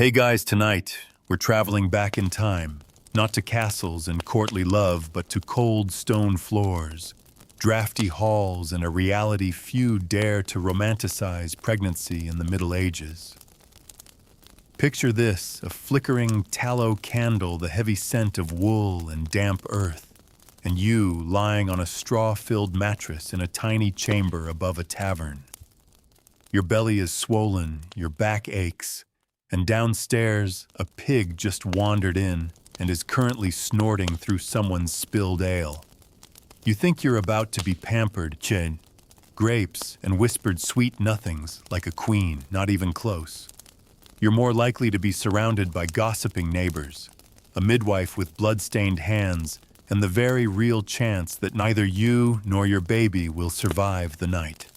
Hey guys, tonight we're traveling back in time, not to castles and courtly love, but to cold stone floors, drafty halls, and a reality few dare to romanticize pregnancy in the Middle Ages. Picture this, a flickering tallow candle, the heavy scent of wool and damp earth, and you lying on a straw-filled mattress in a tiny chamber above a tavern. Your belly is swollen, your back aches, and downstairs, a pig just wandered in and is currently snorting through someone's spilled ale. You think you're about to be pampered, grapes and whispered sweet nothings like a queen, not even close. You're more likely to be surrounded by gossiping neighbors, a midwife with blood-stained hands, and the very real chance that neither you nor your baby will survive the night.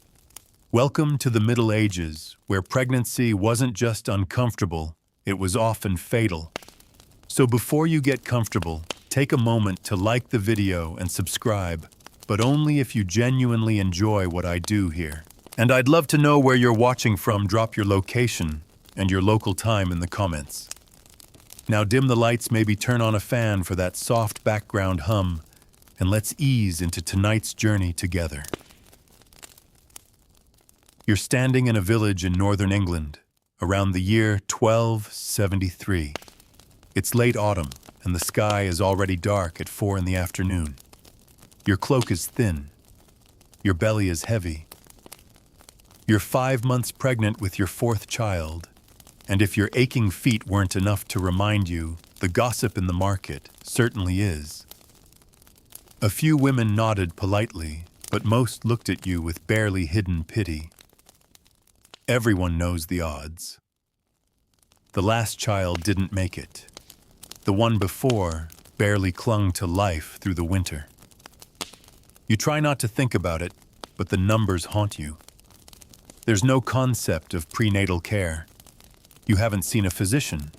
Welcome to the Middle Ages, where pregnancy wasn't just uncomfortable, it was often fatal. So before you get comfortable, take a moment to like the video and subscribe, but only if you genuinely enjoy what I do here. And I'd love to know where you're watching from. Drop your location and your local time in the comments. Now dim the lights, maybe turn on a fan for that soft background hum, and let's ease into tonight's journey together. You're standing in a village in northern England, around the year 1273. It's late autumn, and the sky is already dark at 4 in the afternoon. Your cloak is thin. Your belly is heavy. You're 5 months pregnant with your 4th child, and if your aching feet weren't enough to remind you, the gossip in the market certainly is. A few women nodded politely, but most looked at you with barely hidden pity. Everyone knows the odds. The last child didn't make it. The one before barely clung to life through the winter. You try not to think about it, but the numbers haunt you. There's no concept of prenatal care. You haven't seen a physician.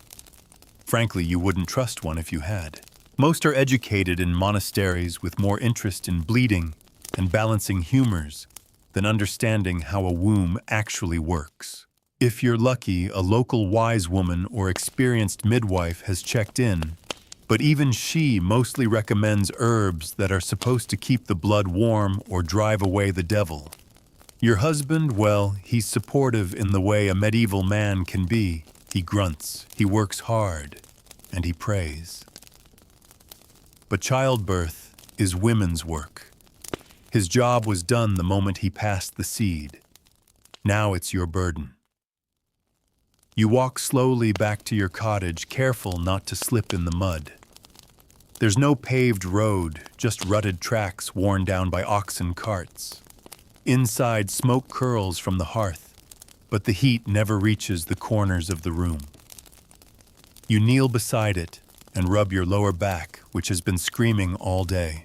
Frankly, you wouldn't trust one if you had. Most are educated in monasteries with more interest in bleeding and balancing humors than understanding how a womb actually works. If you're lucky, a local wise woman or experienced midwife has checked in, but even she mostly recommends herbs that are supposed to keep the blood warm or drive away the devil. Your husband, well, he's supportive in the way a medieval man can be. He grunts, he works hard, and he prays. But childbirth is women's work. His job was done the moment he passed the seed. Now it's your burden. You walk slowly back to your cottage, careful not to slip in the mud. There's no paved road, just rutted tracks worn down by oxen carts. Inside, smoke curls from the hearth, but the heat never reaches the corners of the room. You kneel beside it and rub your lower back, which has been screaming all day.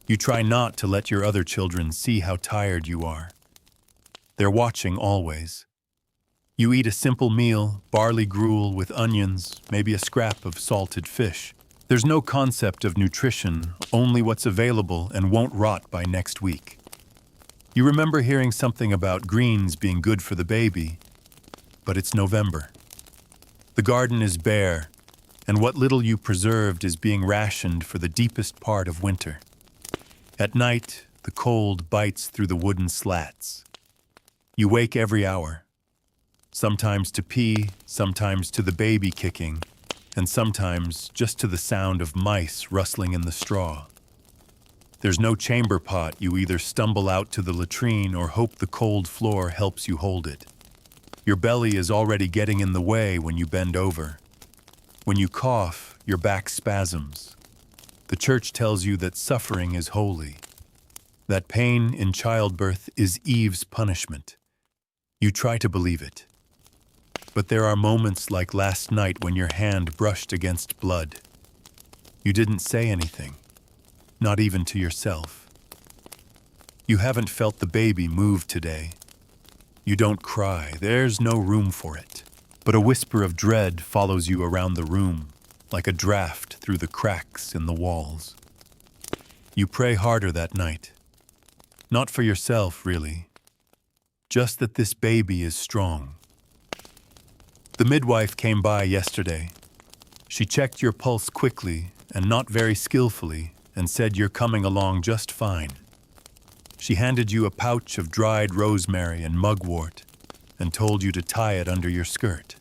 You try not to let your other children see how tired you are. They're watching always. You eat a simple meal, barley gruel with onions, maybe a scrap of salted fish. There's no concept of nutrition, only what's available and won't rot by next week. You remember hearing something about greens being good for the baby, but it's November. The garden is bare, and what little you preserved is being rationed for the deepest part of winter. At night, the cold bites through the wooden slats. You wake every hour, sometimes to pee, sometimes to the baby kicking, and sometimes just to the sound of mice rustling in the straw. There's no chamber pot. You either stumble out to the latrine or hope the cold floor helps you hold it. Your belly is already getting in the way when you bend over. When you cough, your back spasms. The church tells you that suffering is holy, that pain in childbirth is Eve's punishment. You try to believe it. But there are moments like last night when your hand brushed against blood. You didn't say anything, not even to yourself. You haven't felt the baby move today. You don't cry, there's no room for it. But a whisper of dread follows you around the room, like a draft through the cracks in the walls. You pray harder that night. Not for yourself, really. Just that this baby is strong. The midwife came by yesterday. She checked your pulse quickly and not very skillfully and said you're coming along just fine. She handed you a pouch of dried rosemary and mugwort and told you to tie it under your skirt.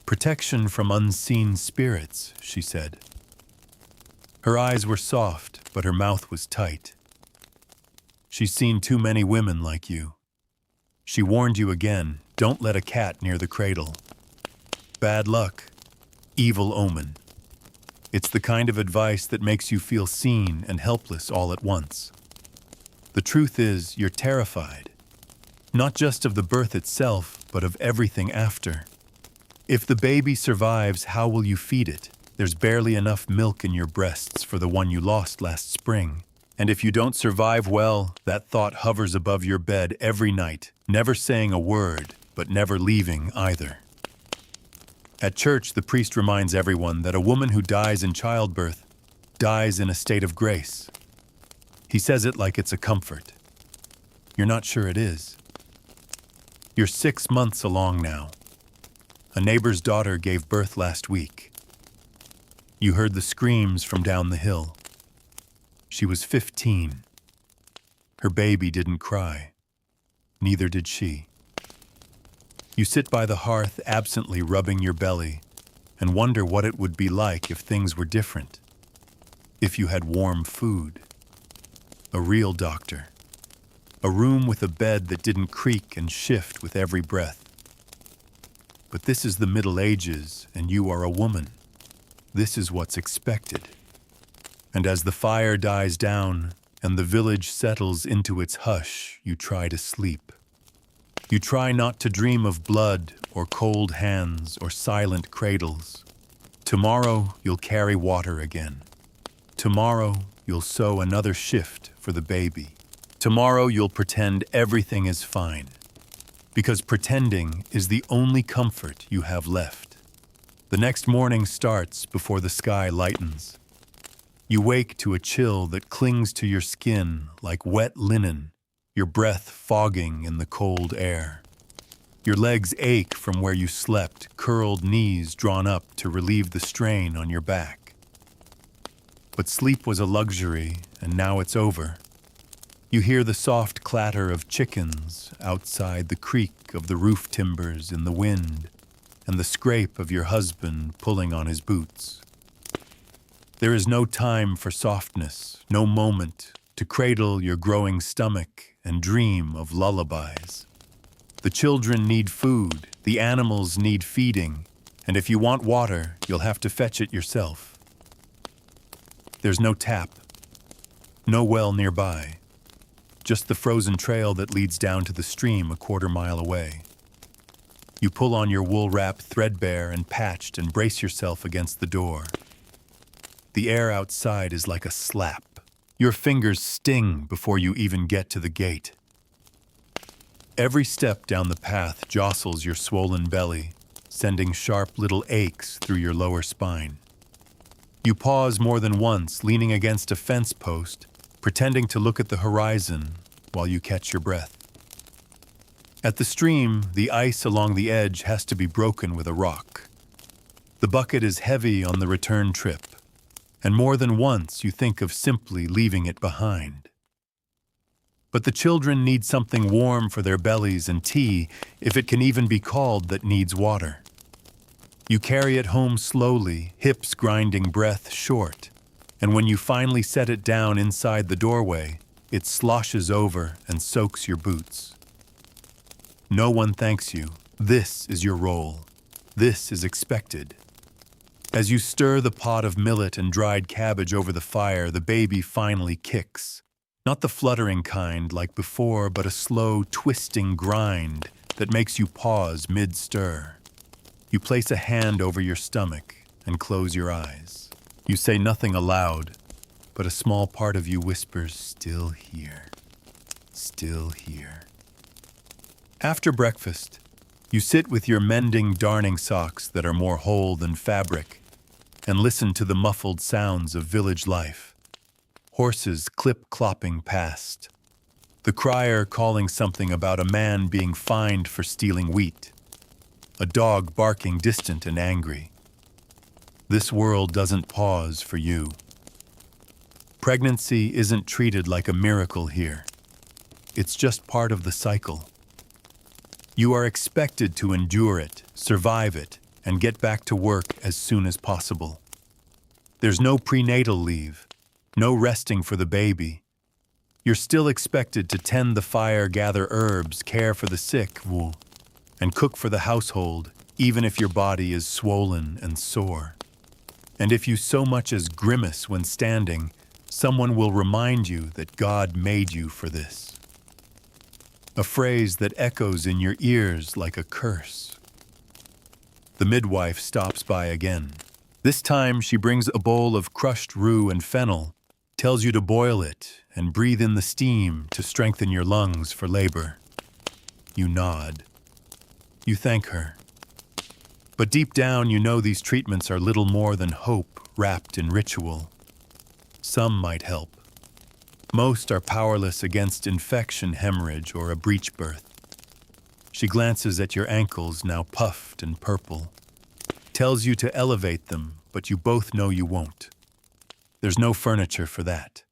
Protection from unseen spirits, she said. Her eyes were soft, but her mouth was tight. She's seen too many women like you. She warned you again, don't let a cat near the cradle. Bad luck, evil omen. It's the kind of advice that makes you feel seen and helpless all at once. The truth is, you're terrified. Not just of the birth itself, but of everything after. If the baby survives, how will you feed it? There's barely enough milk in your breasts for the one you lost last spring. And if you don't survive well, that thought hovers above your bed every night, never saying a word, but never leaving either. At church, the priest reminds everyone that a woman who dies in childbirth dies in a state of grace. He says it like it's a comfort. You're not sure it is. You're 6 months along now. A neighbor's daughter gave birth last week. You heard the screams from down the hill. She was 15. Her baby didn't cry. Neither did she. You sit by the hearth absently rubbing your belly and wonder what it would be like if things were different. If you had warm food. A real doctor. A room with a bed that didn't creak and shift with every breath. But this is the Middle Ages, and you are a woman. This is what's expected. And as the fire dies down and the village settles into its hush, you try to sleep. You try not to dream of blood or cold hands or silent cradles. Tomorrow you'll carry water again. Tomorrow you'll sew another shift for the baby. Tomorrow you'll pretend everything is fine. Because pretending is the only comfort you have left. The next morning starts before the sky lightens. You wake to a chill that clings to your skin like wet linen, your breath fogging in the cold air. Your legs ache from where you slept, curled knees drawn up to relieve the strain on your back. But sleep was a luxury, and now it's over. You hear the soft clatter of chickens outside, the creak of the roof timbers in the wind, and the scrape of your husband pulling on his boots. There is no time for softness, no moment to cradle your growing stomach and dream of lullabies. The children need food, the animals need feeding, and if you want water, you'll have to fetch it yourself. There's no tap, no well nearby. Just the frozen trail that leads down to the stream a quarter-mile away. You pull on your wool wrap threadbare and patched and brace yourself against the door. The air outside is like a slap. Your fingers sting before you even get to the gate. Every step down the path jostles your swollen belly, sending sharp little aches through your lower spine. You pause more than once, leaning against a fence post, pretending to look at the horizon while you catch your breath. At the stream, the ice along the edge has to be broken with a rock. The bucket is heavy on the return trip, and more than once you think of simply leaving it behind. But the children need something warm for their bellies and tea, if it can even be called that needs water. You carry it home slowly, hips grinding, breath short. And when you finally set it down inside the doorway, it sloshes over and soaks your boots. No one thanks you. This is your role. This is expected. As you stir the pot of millet and dried cabbage over the fire, the baby finally kicks. Not the fluttering kind like before, but a slow, twisting grind that makes you pause mid-stir. You place a hand over your stomach and close your eyes. You say nothing aloud, but a small part of you whispers, "Still here, still here." After breakfast, you sit with your mending darning socks that are more whole than fabric and listen to the muffled sounds of village life. Horses clip-clopping past. The crier calling something about a man being fined for stealing wheat. a dog barking distant and angry. This world doesn't pause for you. Pregnancy isn't treated like a miracle here. It's just part of the cycle. You are expected to endure it, survive it, and get back to work as soon as possible. There's no prenatal leave, no resting for the baby. You're still expected to tend the fire, gather herbs, care for the sick, and cook for the household, even if your body is swollen and sore. And if you so much as grimace when standing, someone will remind you that God made you for this. A phrase that echoes in your ears like a curse. The midwife stops by again. This time she brings a bowl of crushed rue and fennel, tells you to boil it and breathe in the steam to strengthen your lungs for labor. You nod. You thank her. But deep down you know these treatments are little more than hope wrapped in ritual. Some might help. Most are powerless against infection, hemorrhage, or a breech birth. She glances at your ankles, now puffed and purple. Tells you to elevate them, but you both know you won't. There's no furniture for that.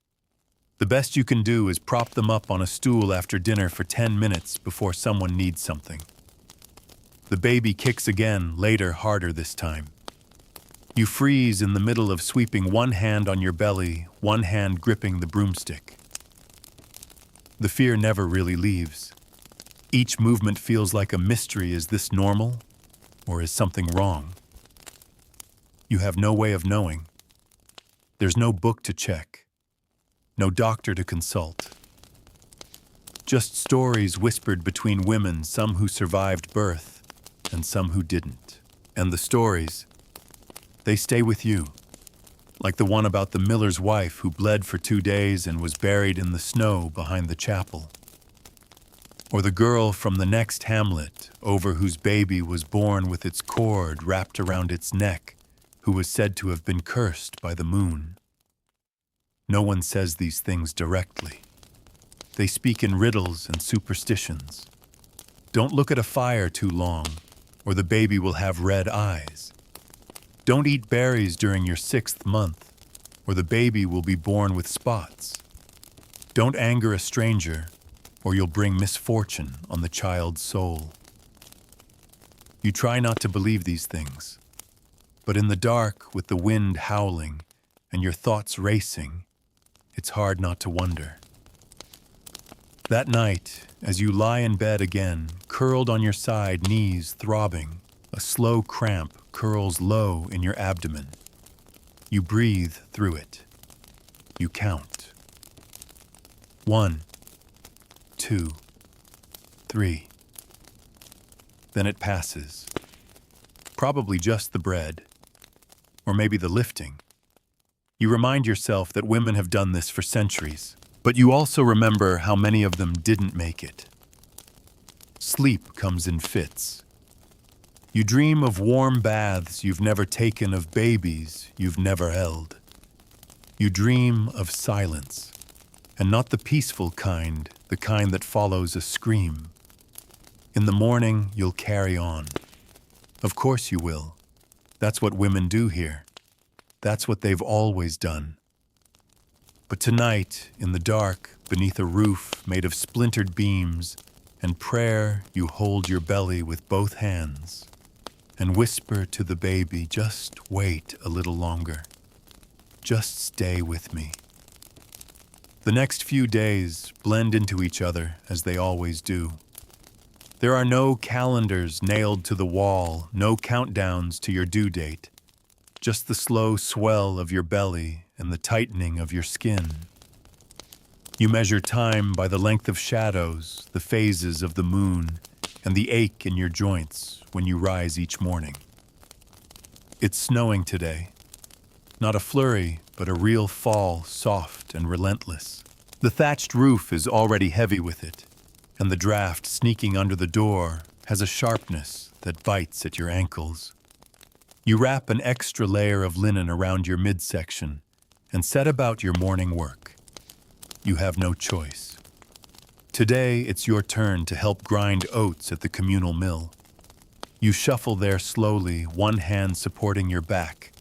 The best you can do is prop them up on a stool after dinner for 10 minutes before someone needs something. The baby kicks again, later harder this time. You freeze in the middle of sweeping one hand on your belly, one hand gripping the broomstick. The fear never really leaves. Each movement feels like a mystery. Is this normal, or is something wrong? You have no way of knowing. There's no book to check, no doctor to consult. Just stories whispered between women, some who survived birth and some who didn't. And the stories, they stay with you, like the one about the miller's wife who bled for 2 days and was buried in the snow behind the chapel. Or the girl from the next hamlet, over whose baby was born with its cord wrapped around its neck, who was said to have been cursed by the moon. No one says these things directly. They speak in riddles and superstitions. Don't look at a fire too long, or the baby will have red eyes. Don't eat berries during your 6th month, or the baby will be born with spots. Don't anger a stranger, or you'll bring misfortune on the child's soul. You try not to believe these things, but in the dark, with the wind howling and your thoughts racing, it's hard not to wonder. That night, as you lie in bed again, curled on your side, knees throbbing, a slow cramp curls low in your abdomen. You breathe through it. You count. 1, 2, 3. Then it passes. Probably just the bread, or maybe the lifting. You remind yourself that women have done this for centuries, but you also remember how many of them didn't make it. Sleep comes in fits. You dream of warm baths you've never taken, of babies you've never held. You dream of silence, and not the peaceful kind, the kind that follows a scream. In the morning, you'll carry on. Of course you will. That's what women do here. That's what they've always done. But tonight, in the dark, beneath a roof made of splintered beams and prayer, you hold your belly with both hands and whisper to the baby, just wait a little longer. Just stay with me. The next few days blend into each other as they always do. There are no calendars nailed to the wall, no countdowns to your due date, just the slow swell of your belly and the tightening of your skin. You measure time by the length of shadows, the phases of the moon, and the ache in your joints when you rise each morning. It's snowing today. Not a flurry, but a real fall, soft and relentless. The thatched roof is already heavy with it, and the draft sneaking under the door has a sharpness that bites at your ankles. You wrap an extra layer of linen around your midsection and set about your morning work. You have no choice. Today, it's your turn to help grind oats at the communal mill. You shuffle there slowly, one hand supporting your back,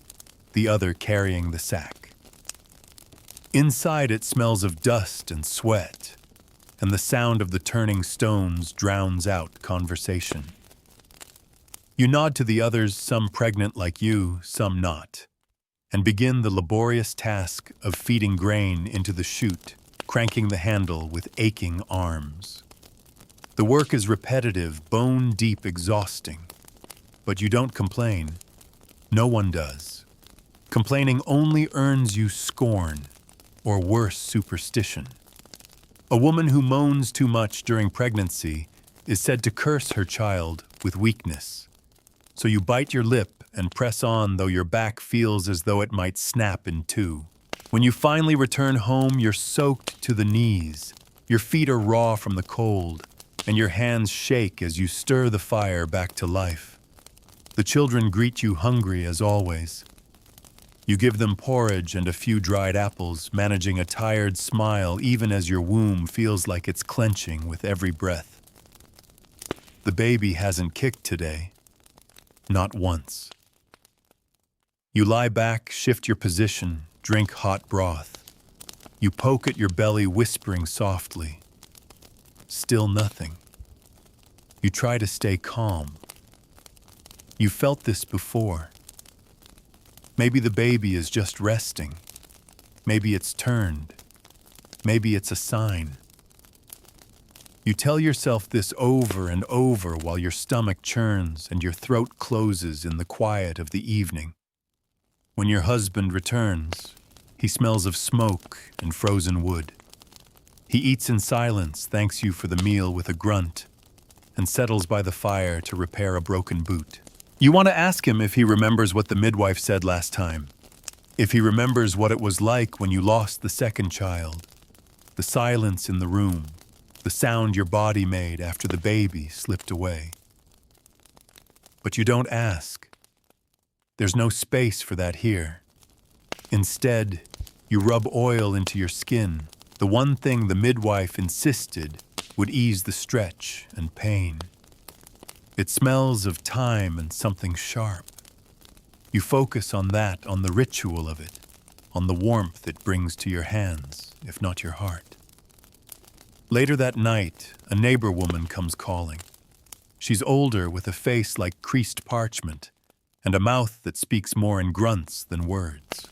the other carrying the sack. Inside it smells of dust and sweat, and the sound of the turning stones drowns out conversation. You nod to the others, some pregnant like you, some not, and begin the laborious task of feeding grain into the chute, cranking the handle with aching arms. The work is repetitive, bone-deep exhausting, but you don't complain. No one does. Complaining only earns you scorn, or worse, superstition. A woman who moans too much during pregnancy is said to curse her child with weakness. So you bite your lip and press on, though your back feels as though it might snap in two. When you finally return home, you're soaked to the knees. Your feet are raw from the cold, and your hands shake as you stir the fire back to life. The children greet you hungry as always. You give them porridge and a few dried apples, managing a tired smile even as your womb feels like it's clenching with every breath. The baby hasn't kicked today. Not once. You lie back, shift your position, drink hot broth. You poke at your belly, whispering softly. Still nothing. You try to stay calm. You felt this before. Maybe the baby is just resting. Maybe it's turned. Maybe it's a sign. You tell yourself this over and over while your stomach churns and your throat closes in the quiet of the evening. When your husband returns, he smells of smoke and frozen wood. He eats in silence, thanks you for the meal with a grunt, and settles by the fire to repair a broken boot. You want to ask him if he remembers what the midwife said last time, if he remembers what it was like when you lost the second child, the silence in the room, the sound your body made after the baby slipped away. But you don't ask. There's no space for that here. Instead, you rub oil into your skin, the one thing the midwife insisted would ease the stretch and pain. It smells of time and something sharp. You focus on that, on the ritual of it, on the warmth it brings to your hands, if not your heart. Later that night, a neighbor woman comes calling. She's older, with a face like creased parchment, and a mouth that speaks more in grunts than words.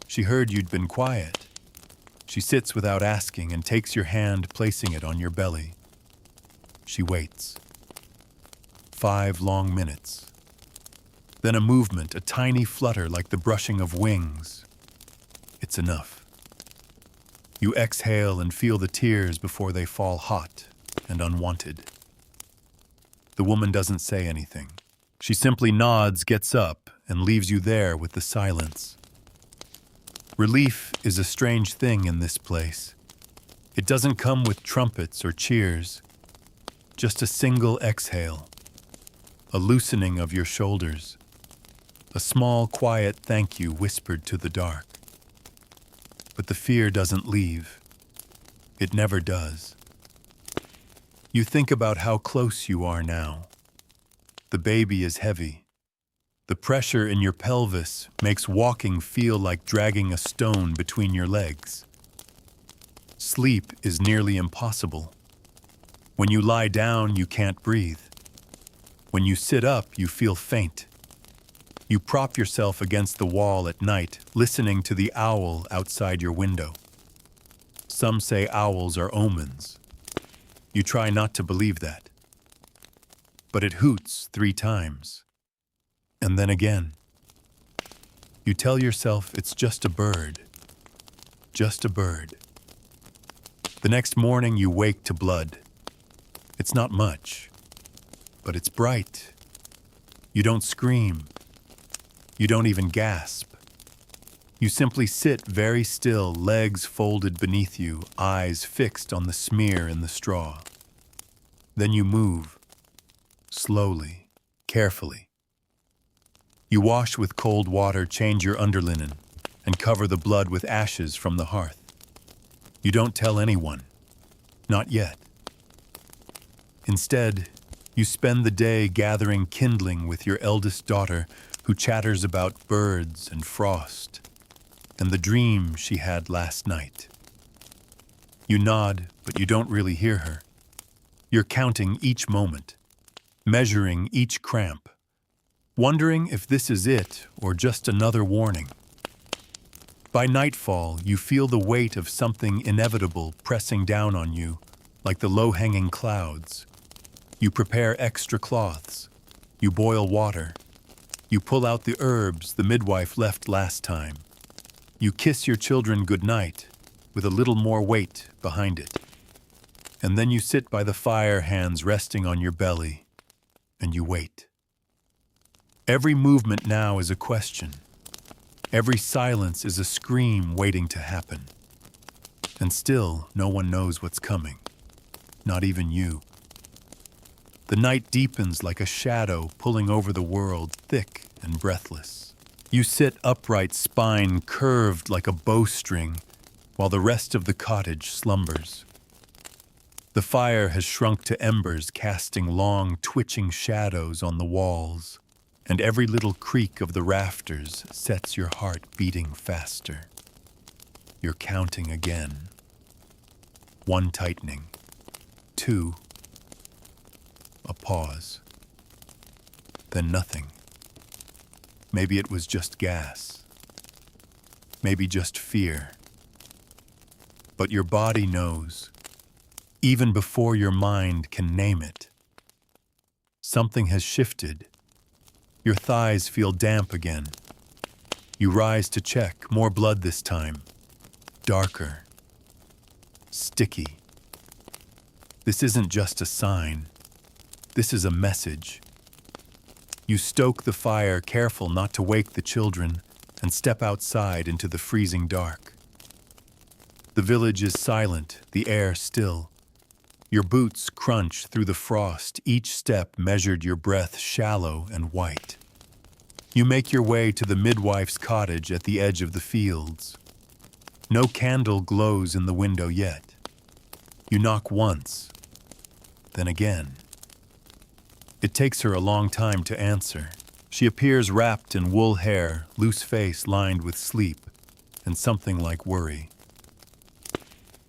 She heard you'd been quiet. She sits without asking and takes your hand, placing it on your belly. She waits. 5 long minutes. Then a movement, a tiny flutter like the brushing of wings. It's enough. You exhale and feel the tears before they fall hot and unwanted. The woman doesn't say anything. She simply nods, gets up, and leaves you there with the silence. Relief is a strange thing in this place. It doesn't come with trumpets or cheers. Just a single exhale. A loosening of your shoulders. A small, quiet thank you whispered to the dark. But the fear doesn't leave. It never does. You think about how close you are now. The baby is heavy. The pressure in your pelvis makes walking feel like dragging a stone between your legs. Sleep is nearly impossible. When you lie down, you can't breathe. When you sit up, you feel faint. You prop yourself against the wall at night, listening to the owl outside your window. Some say owls are omens. You try not to believe that. But it hoots 3 times. And then again. You tell yourself it's just a bird. Just a bird. The next morning you wake to blood. It's not much, but it's bright. You don't scream. You don't even gasp. You simply sit very still, legs folded beneath you, eyes fixed on the smear in the straw. Then you move, slowly, carefully. You wash with cold water, change your underlinen, and cover the blood with ashes from the hearth. You don't tell anyone. Not yet. Instead, You spend the day gathering kindling with your eldest daughter, who chatters about birds and frost, and the dream she had last night. You nod, but you don't really hear her. You're counting each moment, measuring each cramp, wondering if this is it or just another warning. By nightfall, you feel the weight of something inevitable pressing down on you, like the low-hanging clouds. You prepare extra cloths. You boil water. You pull out the herbs the midwife left last time. You kiss your children goodnight, with a little more weight behind it. And then you sit by the fire, hands resting on your belly, and you wait. Every movement now is a question. Every silence is a scream waiting to happen. And still, no one knows what's coming. Not even you. The night deepens like a shadow pulling over the world, thick and breathless. You sit upright, spine curved like a bowstring, while the rest of the cottage slumbers. The fire has shrunk to embers, casting long, twitching shadows on the walls, and every little creak of the rafters sets your heart beating faster. You're counting again. 1 tightening. 2. A pause. Then nothing. Maybe it was just gas. Maybe just fear. But your body knows, even before your mind can name it. Something has shifted. Your thighs feel damp again. You rise to check, more blood this time. Darker. Sticky. This isn't just a sign. This is a message. You stoke the fire, careful not to wake the children, and step outside into the freezing dark. The village is silent, the air still. Your boots crunch through the frost, each step measured your breath shallow and white. You make your way to the midwife's cottage at the edge of the fields. No candle glows in the window yet. You knock once, then again. It takes her a long time to answer. She appears wrapped in wool hair, loose face lined with sleep, and something like worry.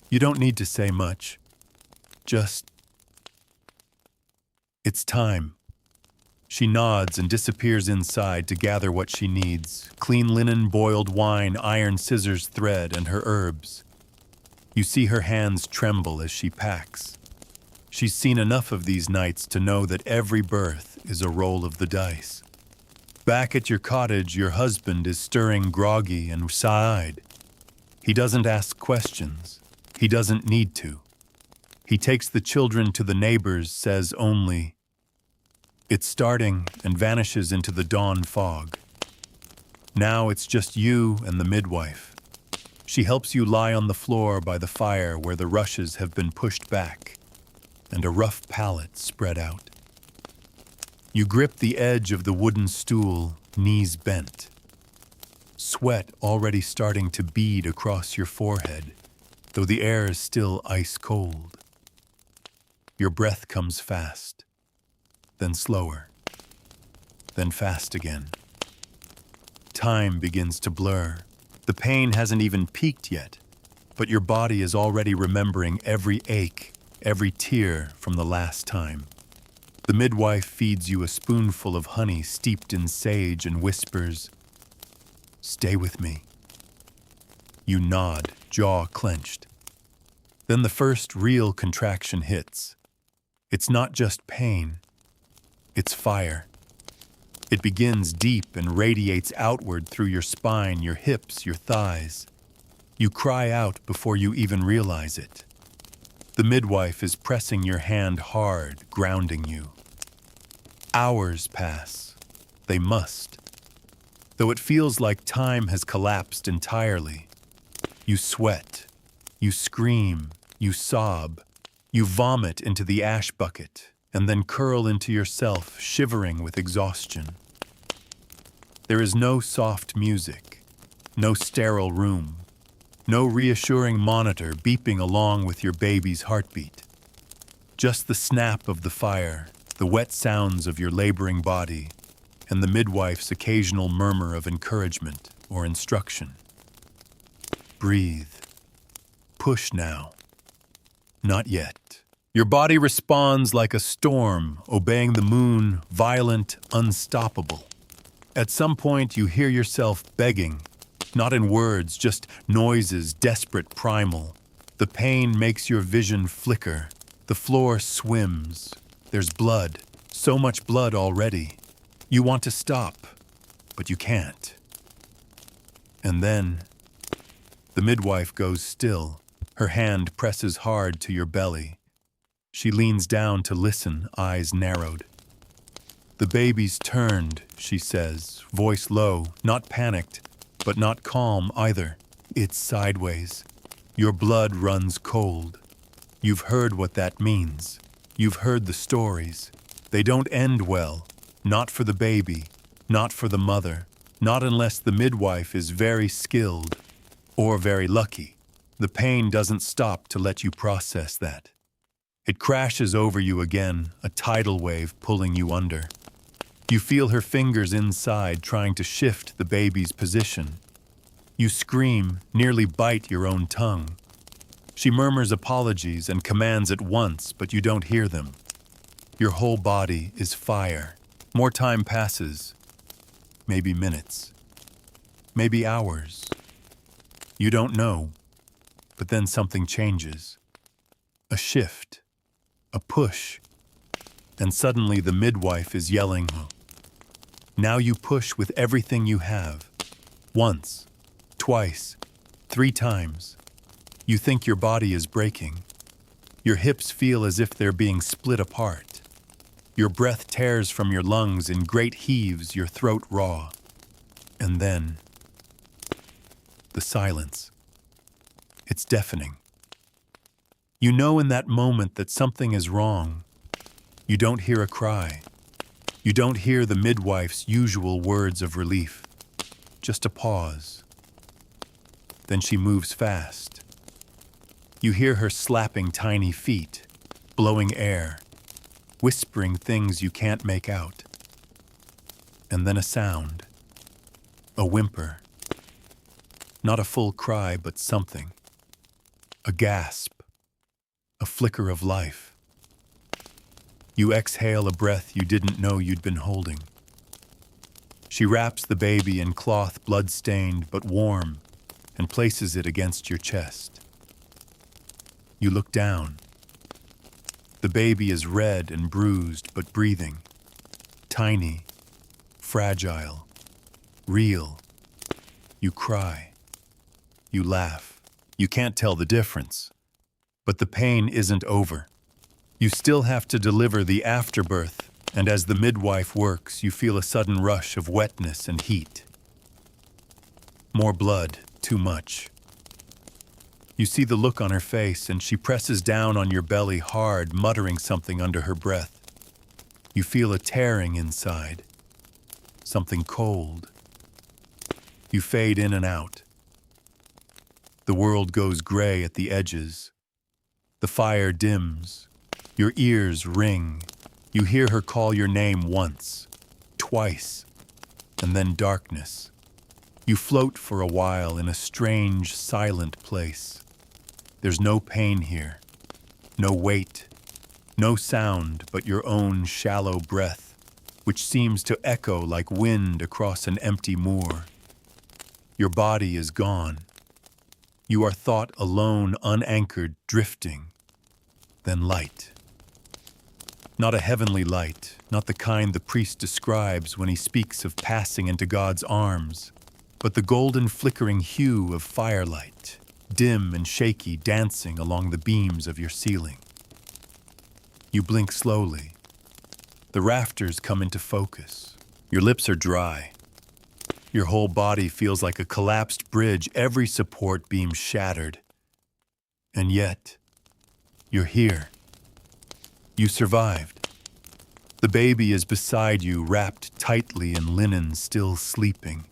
You don't need to say much. Just, it's time. She nods and disappears inside to gather what she needs: clean linen, boiled wine, iron scissors, thread, and her herbs. You see her hands tremble as she packs. She's seen enough of these nights to know that every birth is a roll of the dice. Back at your cottage, your husband is stirring groggy and wide-eyed. He doesn't ask questions. He doesn't need to. He takes the children to the neighbors, says only, "It's starting," and vanishes into the dawn fog. Now it's just you and the midwife. She helps you lie on the floor by the fire where the rushes have been pushed back, and a rough pallet spread out. You grip the edge of the wooden stool, knees bent. Sweat already starting to bead across your forehead, though the air is still ice cold. Your breath comes fast, then slower, then fast again. Time begins to blur. The pain hasn't even peaked yet, but your body is already remembering every ache, every tear from the last time. The midwife feeds you a spoonful of honey steeped in sage and whispers, "Stay with me." You nod, jaw clenched. Then the first real contraction hits. It's not just pain, it's fire. It begins deep and radiates outward through your spine, your hips, your thighs. You cry out before you even realize it. The midwife is pressing your hand hard, grounding you. Hours pass. They must. Though it feels like time has collapsed entirely. You sweat. You scream. You sob. You vomit into the ash bucket, and then curl into yourself, shivering with exhaustion. There is no soft music, no sterile room, no reassuring monitor beeping along with your baby's heartbeat. Just the snap of the fire, the wet sounds of your laboring body, and the midwife's occasional murmur of encouragement or instruction. Breathe. Push now. Not yet. Your body responds like a storm, obeying the moon, violent, unstoppable. At some point, you hear yourself begging, not in words, just noises, desperate, primal. The pain makes your vision flicker. The floor swims. There's blood, so much blood already. You want to stop, but you can't. And then, the midwife goes still. Her hand presses hard to your belly. She leans down to listen, eyes narrowed. "The baby's turned," she says, voice low, not panicked, but not calm either. "It's sideways. Your blood runs cold. You've heard what that means. You've heard the stories. They don't end well. Not for the baby, not for the mother, not unless the midwife is very skilled or very lucky. The pain doesn't stop to let you process that. It crashes over you again, a tidal wave pulling you under. You feel her fingers inside trying to shift the baby's position. You scream, nearly bite your own tongue. She murmurs apologies and commands at once, but you don't hear them. Your whole body is fire. More time passes. Maybe minutes. Maybe hours. You don't know. But then something changes. A shift. A push. And suddenly the midwife is yelling. Now you push with everything you have. Once. Twice. 3 times. You think your body is breaking. Your hips feel as if they're being split apart. Your breath tears from your lungs in great heaves, your throat raw. And then, the silence. It's deafening. You know in that moment that something is wrong. You don't hear a cry. You don't hear the midwife's usual words of relief. Just a pause. Then she moves fast. You hear her slapping tiny feet, blowing air, whispering things you can't make out. And then a sound. A whimper. Not a full cry, but something. A gasp. A flicker of life. You exhale a breath you didn't know you'd been holding. She wraps the baby in cloth blood-stained but warm and places it against your chest. You look down. The baby is red and bruised but breathing. Tiny, fragile, real. You cry. You laugh. You can't tell the difference. But the pain isn't over. You still have to deliver the afterbirth, and as the midwife works, you feel a sudden rush of wetness and heat. More blood, too much. You see the look on her face, and she presses down on your belly hard, muttering something under her breath. You feel a tearing inside. Something cold. You fade in and out. The world goes gray at the edges. The fire dims. Your ears ring. You hear her call your name once, twice, and then darkness. You float for a while in a strange, silent place. There's no pain here, no weight, no sound but your own shallow breath, which seems to echo like wind across an empty moor. Your body is gone. You are thought alone, unanchored, drifting. Then light. Not a heavenly light, not the kind the priest describes when he speaks of passing into God's arms, but the golden flickering hue of firelight, dim and shaky, dancing along the beams of your ceiling. You blink slowly. The rafters come into focus. Your lips are dry. Your whole body feels like a collapsed bridge, every support beam shattered. And yet, you're here. You survived. The baby is beside you, wrapped tightly in linen, still sleeping.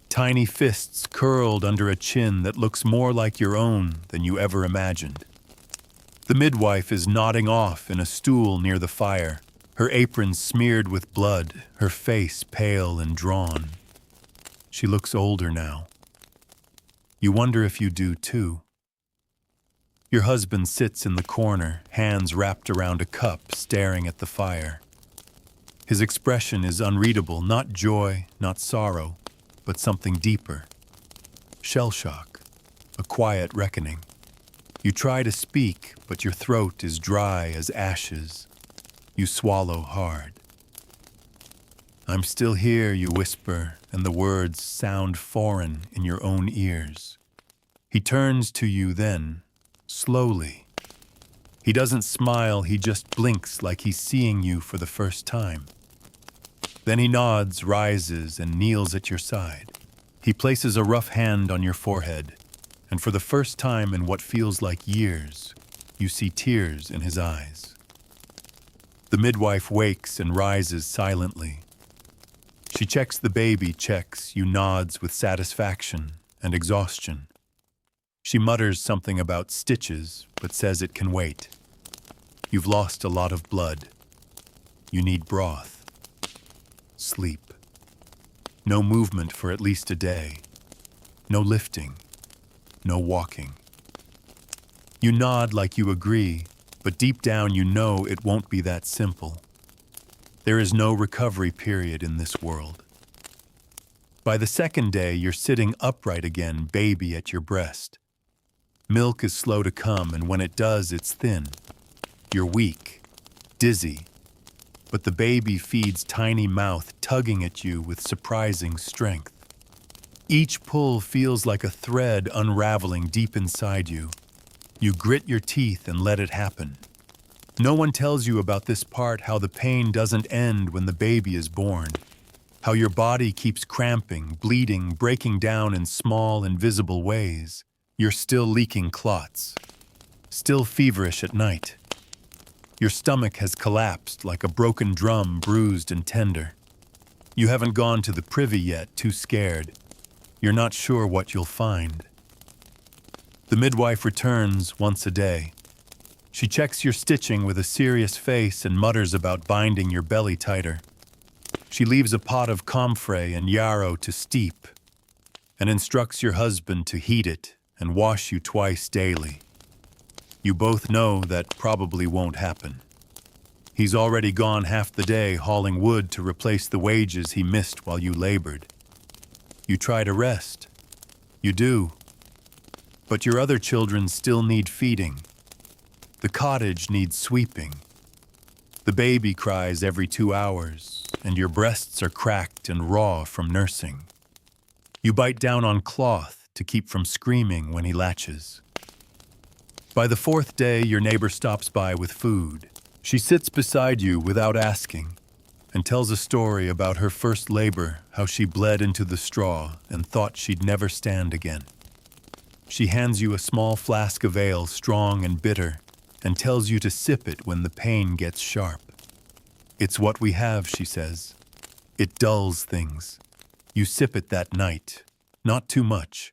Tiny fists curled under a chin that looks more like your own than you ever imagined. The midwife is nodding off in a stool near the fire. Her apron smeared with blood, her face pale and drawn. She looks older now. You wonder if you do too. Your husband sits in the corner, hands wrapped around a cup, staring at the fire. His expression is unreadable, not joy, not sorrow, but something deeper. Shell shock, a quiet reckoning. You try to speak, but your throat is dry as ashes. You swallow hard. I'm still here, you whisper, and the words sound foreign in your own ears. He turns to you then, slowly. He doesn't smile, he just blinks like he's seeing you for the first time. Then he nods, rises, and kneels at your side. He places a rough hand on your forehead, and for the first time in what feels like years, you see tears in his eyes. The midwife wakes and rises silently. She checks the baby, you nods with satisfaction and exhaustion. She mutters something about stitches, but says it can wait. You've lost a lot of blood. You need broth. Sleep. No movement for at least a day. No lifting. No walking. You nod like you agree, but deep down you know it won't be that simple. There is no recovery period in this world. By the second day, you're sitting upright again, baby at your breast. Milk is slow to come, and when it does, it's thin. You're weak, dizzy, but the baby feeds tiny mouth, tugging at you with surprising strength. Each pull feels like a thread unraveling deep inside you. You grit your teeth and let it happen. No one tells you about this part, how the pain doesn't end when the baby is born, how your body keeps cramping, bleeding, breaking down in small, invisible ways. You're still leaking clots, still feverish at night. Your stomach has collapsed like a broken drum, bruised and tender. You haven't gone to the privy yet, too scared. You're not sure what you'll find. The midwife returns once a day. She checks your stitching with a serious face and mutters about binding your belly tighter. She leaves a pot of comfrey and yarrow to steep and instructs your husband to heat it and wash you twice daily. You both know that probably won't happen. He's already gone half the day hauling wood to replace the wages he missed while you labored. You try to rest. You do. But your other children still need feeding. The cottage needs sweeping. The baby cries every 2 hours, and your breasts are cracked and raw from nursing. You bite down on cloth to keep from screaming when he latches. By the 4th day, your neighbor stops by with food. She sits beside you without asking and tells a story about her first labor, how she bled into the straw and thought she'd never stand again. She hands you a small flask of ale, strong and bitter, and tells you to sip it when the pain gets sharp. It's what we have, she says. It dulls things. You sip it that night, not too much,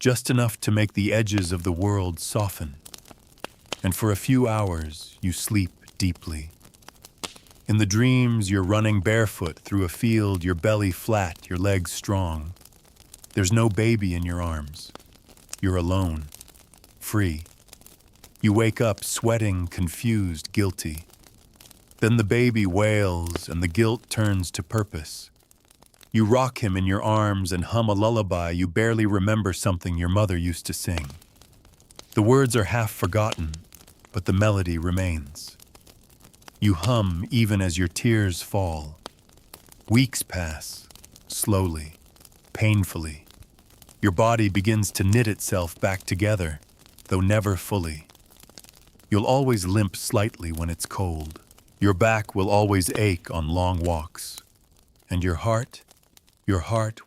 just enough to make the edges of the world soften. And for a few hours, you sleep deeply. In the dreams, you're running barefoot through a field, your belly flat, your legs strong. There's no baby in your arms. You're alone, free. You wake up sweating, confused, guilty. Then the baby wails and the guilt turns to purpose. You rock him in your arms and hum a lullaby you barely remember, something your mother used to sing. The words are half forgotten, but the melody remains. You hum even as your tears fall. Weeks pass, slowly, painfully. Your body begins to knit itself back together, though never fully. You'll always limp slightly when it's cold. Your back will always ache on long walks. And your heart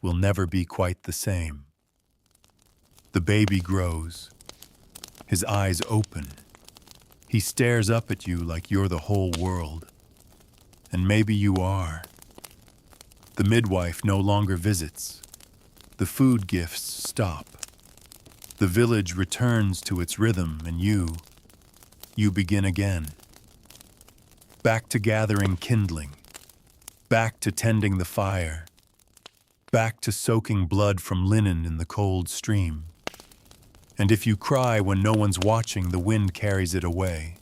will never be quite the same. The baby grows. His eyes open. He stares up at you like you're the whole world. And maybe you are. The midwife no longer visits. The food gifts stop. The village returns to its rhythm, and you begin again. back to gathering kindling, back to tending the fire, back to soaking blood from linen in the cold stream. And if you cry when no one's watching, the wind carries it away.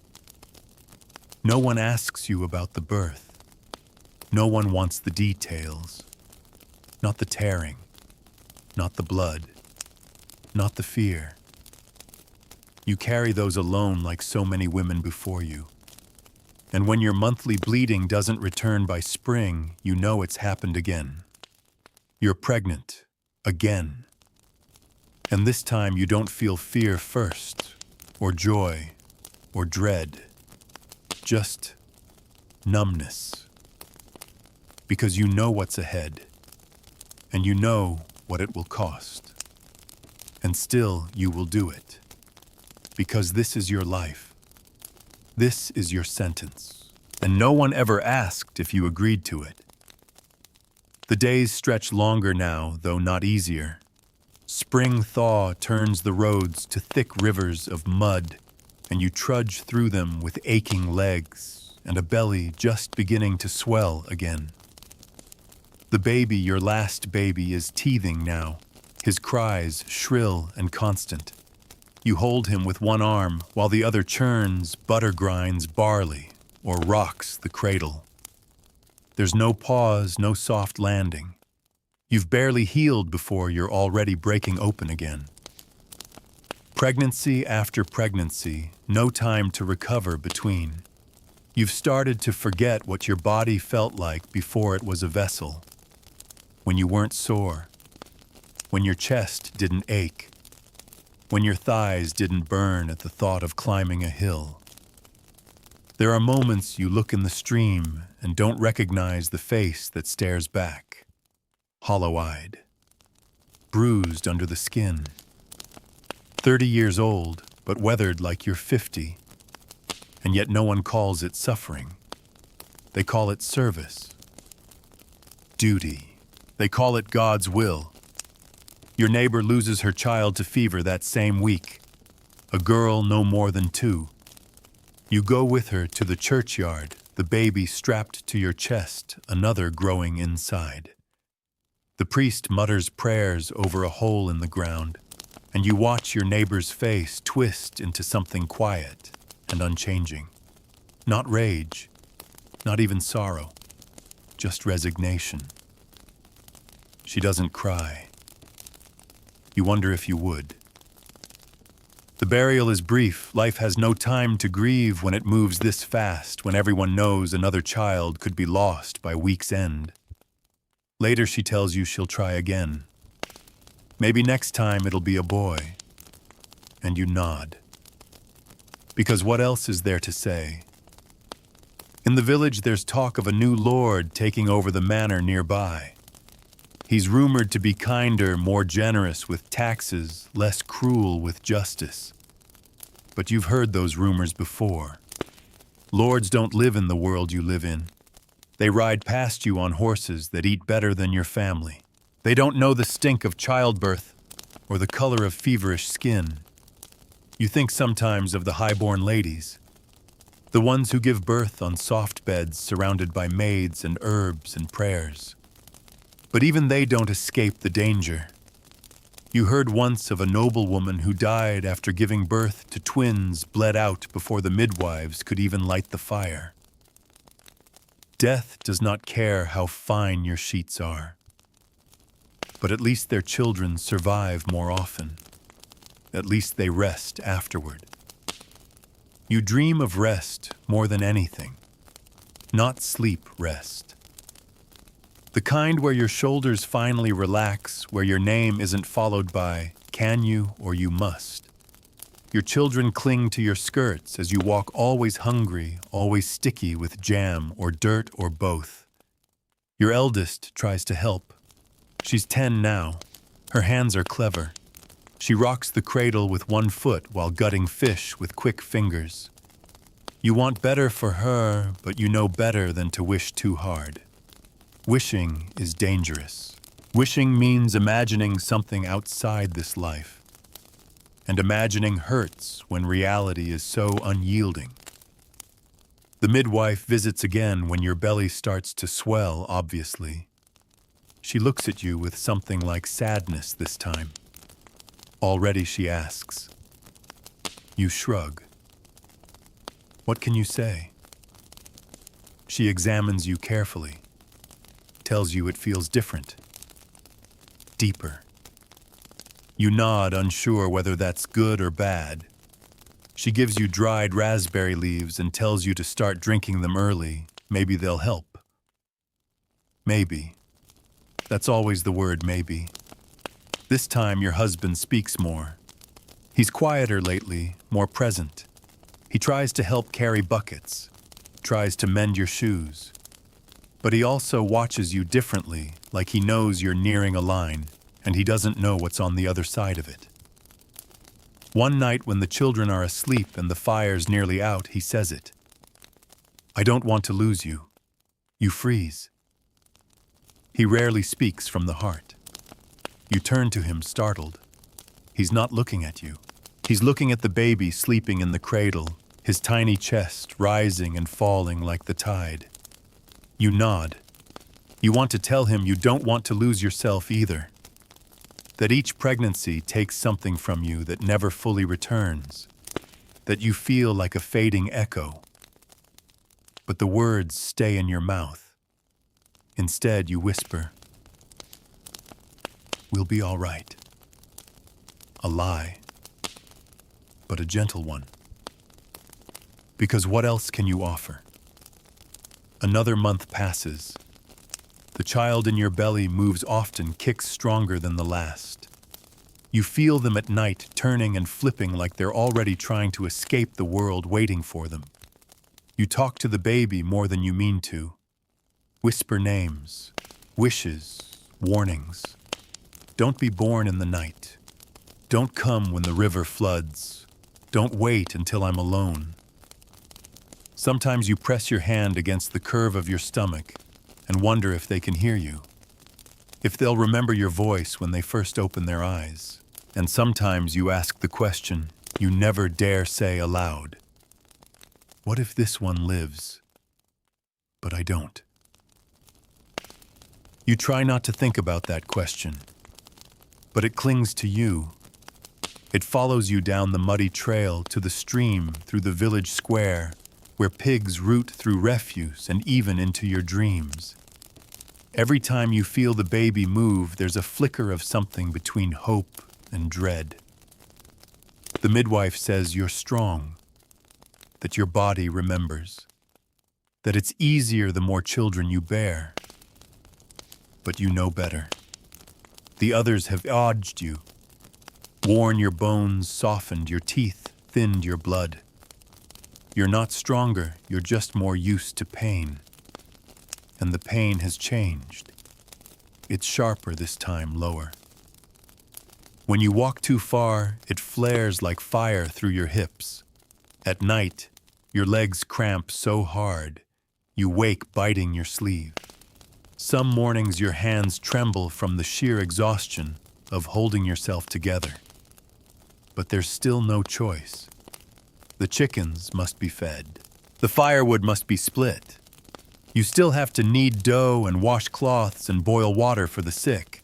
No one asks you about the birth. No one wants the details. Not the tearing, not the blood, not the fear. You carry those alone like so many women before you. And when your monthly bleeding doesn't return by spring, you know it's happened again. You're pregnant, again. And this time you don't feel fear first, or joy, or dread. Just numbness. Because you know what's ahead, and you know what it will cost. And still you will do it. Because this is your life. This is your sentence. And no one ever asked if you agreed to it. The days stretch longer now, though not easier. Spring thaw turns the roads to thick rivers of mud, and you trudge through them with aching legs and a belly just beginning to swell again. The baby, your last baby, is teething now, his cries shrill and constant. You hold him with one arm while the other churns, butter grinds barley, or rocks the cradle. There's no pause, no soft landing. You've barely healed before you're already breaking open again. Pregnancy after pregnancy, no time to recover between. You've started to forget what your body felt like before it was a vessel. When you weren't sore. When your chest didn't ache. When your thighs didn't burn at the thought of climbing a hill. There are moments you look in the stream and don't recognize the face that stares back. Hollow-eyed. Bruised under the skin. 30 years old, but weathered like you're 50. And yet no one calls it suffering. They call it service. Duty. They call it God's will. Your neighbor loses her child to fever that same week. A girl no more than 2. You go with her to the churchyard, the baby strapped to your chest, another growing inside. The priest mutters prayers over a hole in the ground, and you watch your neighbor's face twist into something quiet and unchanging. Not rage, not even sorrow, just resignation. She doesn't cry. You wonder if you would. The burial is brief. Life has no time to grieve when it moves this fast, when everyone knows another child could be lost by week's end. Later she tells you she'll try again. Maybe next time it'll be a boy. And you nod. Because what else is there to say? In the village there's talk of a new lord taking over the manor nearby. He's rumored to be kinder, more generous with taxes, less cruel with justice. But you've heard those rumors before. Lords don't live in the world you live in. They ride past you on horses that eat better than your family. They don't know the stink of childbirth or the color of feverish skin. You think sometimes of the highborn ladies, the ones who give birth on soft beds surrounded by maids and herbs and prayers. But even they don't escape the danger. You heard once of a noblewoman who died after giving birth to twins bled out before the midwives could even light the fire. Death does not care how fine your sheets are. But at least their children survive more often. At least they rest afterward. You dream of rest more than anything. Not sleep rest. The kind where your shoulders finally relax, where your name isn't followed by, can you or you must. Your children cling to your skirts as you walk always hungry, always sticky with jam or dirt or both. Your eldest tries to help. She's 10 now. Her hands are clever. She rocks the cradle with one foot while gutting fish with quick fingers. You want better for her, but you know better than to wish too hard. Wishing is dangerous. Wishing means imagining something outside this life. And imagining hurts when reality is so unyielding. The midwife visits again when your belly starts to swell, obviously. She looks at you with something like sadness this time. Already she asks. You shrug. What can you say? She examines you carefully, tells you it feels different, deeper. You nod, unsure whether that's good or bad. She gives you dried raspberry leaves and tells you to start drinking them early. Maybe they'll help. Maybe. That's always the word maybe. This time your husband speaks more. He's quieter lately, more present. He tries to help carry buckets, tries to mend your shoes. But he also watches you differently, like he knows you're nearing a line, and he doesn't know what's on the other side of it. One night when the children are asleep and the fire's nearly out, he says it. I don't want to lose you. You freeze. He rarely speaks from the heart. You turn to him, startled. He's not looking at you. He's looking at the baby sleeping in the cradle, his tiny chest rising and falling like the tide. You nod. You want to tell him you don't want to lose yourself either. That each pregnancy takes something from you that never fully returns. That you feel like a fading echo. But the words stay in your mouth. Instead, you whisper, we'll be all right. A lie, but a gentle one. Because what else can you offer? Another month passes. The child in your belly moves often, kicks stronger than the last. You feel them at night, turning and flipping like they're already trying to escape the world waiting for them. You talk to the baby more than you mean to. Whisper names, wishes, warnings. Don't be born in the night. Don't come when the river floods. Don't wait until I'm alone. Sometimes you press your hand against the curve of your stomach and wonder if they can hear you, if they'll remember your voice when they first open their eyes. And sometimes you ask the question you never dare say aloud. What if this one lives, but I don't? You try not to think about that question, but it clings to you. It follows you down the muddy trail to the stream, through the village square, where pigs root through refuse and even into your dreams. Every time you feel the baby move, there's a flicker of something between hope and dread. The midwife says you're strong, that your body remembers, that it's easier the more children you bear. But you know better. The others have aged you, worn your bones, softened your teeth, thinned your blood. You're not stronger, you're just more used to pain. And the pain has changed. It's sharper this time, lower. When you walk too far, it flares like fire through your hips. At night, your legs cramp so hard, you wake biting your sleeve. Some mornings your hands tremble from the sheer exhaustion of holding yourself together. But there's still no choice. The chickens must be fed. The firewood must be split. You still have to knead dough and wash cloths and boil water for the sick.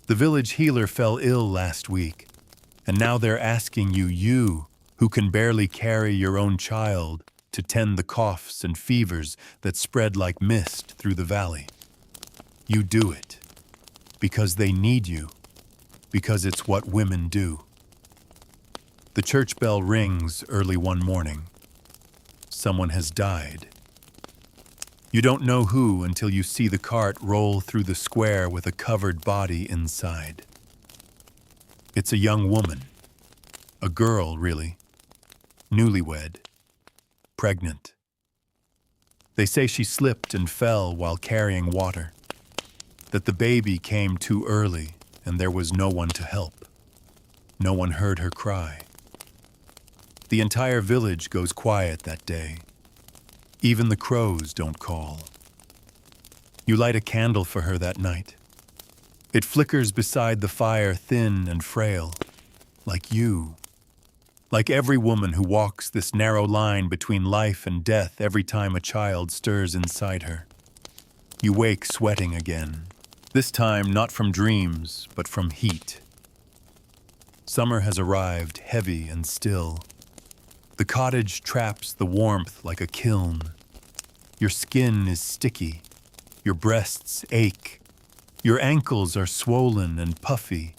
The village healer fell ill last week, and now they're asking you who can barely carry your own child, to tend the coughs and fevers that spread like mist through the valley. You do it, because they need you, because it's what women do. The church bell rings early one morning. Someone has died. You don't know who until you see the cart roll through the square with a covered body inside. It's a young woman. A girl, really. Newlywed. Pregnant. They say she slipped and fell while carrying water. That the baby came too early and there was no one to help. No one heard her cry. The entire village goes quiet that day. Even the crows don't call. You light a candle for her that night. It flickers beside the fire, thin and frail, like you. Like every woman who walks this narrow line between life and death every time a child stirs inside her. You wake sweating again, this time not from dreams, but from heat. Summer has arrived, heavy and still. The cottage traps the warmth like a kiln. Your skin is sticky, your breasts ache, your ankles are swollen and puffy,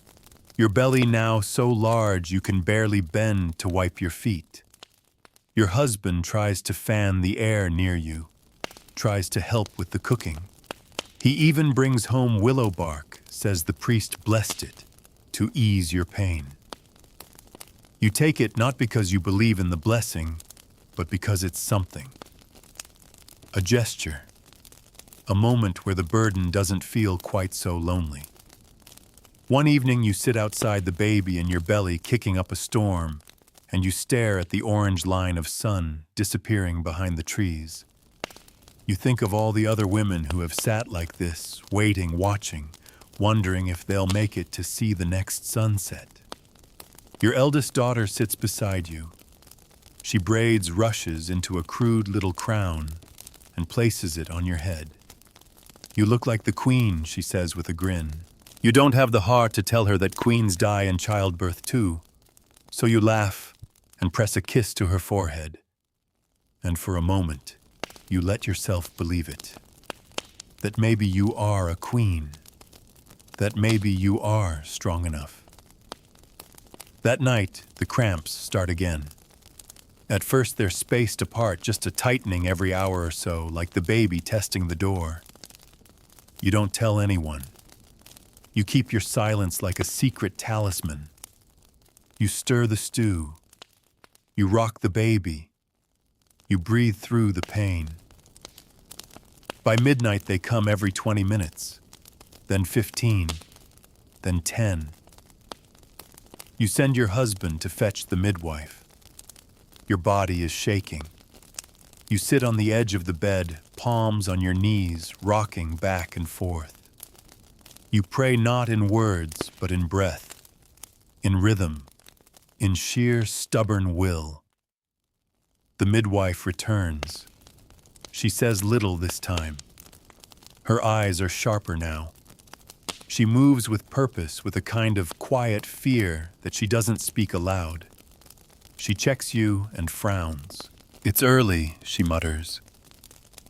your belly now so large you can barely bend to wipe your feet. Your husband tries to fan the air near you, tries to help with the cooking. He even brings home willow bark, says the priest blessed it, to ease your pain. You take it not because you believe in the blessing, but because it's something. A gesture, a moment where the burden doesn't feel quite so lonely. One evening you sit outside the baby in your belly kicking up a storm, and you stare at the orange line of sun disappearing behind the trees. You think of all the other women who have sat like this, waiting, watching, wondering if they'll make it to see the next sunset. Your eldest daughter sits beside you. She braids rushes into a crude little crown and places it on your head. You look like the queen, she says with a grin. You don't have the heart to tell her that queens die in childbirth too, so you laugh and press a kiss to her forehead. And for a moment, you let yourself believe it. That maybe you are a queen. That maybe you are strong enough. That night, the cramps start again. At first, they're spaced apart, just a tightening every hour or so, like the baby testing the door. You don't tell anyone. You keep your silence like a secret talisman. You stir the stew. You rock the baby. You breathe through the pain. By midnight, they come every 20 minutes, then 15, then 10. You send your husband to fetch the midwife. Your body is shaking. You sit on the edge of the bed, palms on your knees, rocking back and forth. You pray not in words, but in breath, in rhythm, in sheer stubborn will. The midwife returns. She says little this time. Her eyes are sharper now. She moves with purpose, with a kind of quiet fear that she doesn't speak aloud. She checks you and frowns. It's early, she mutters.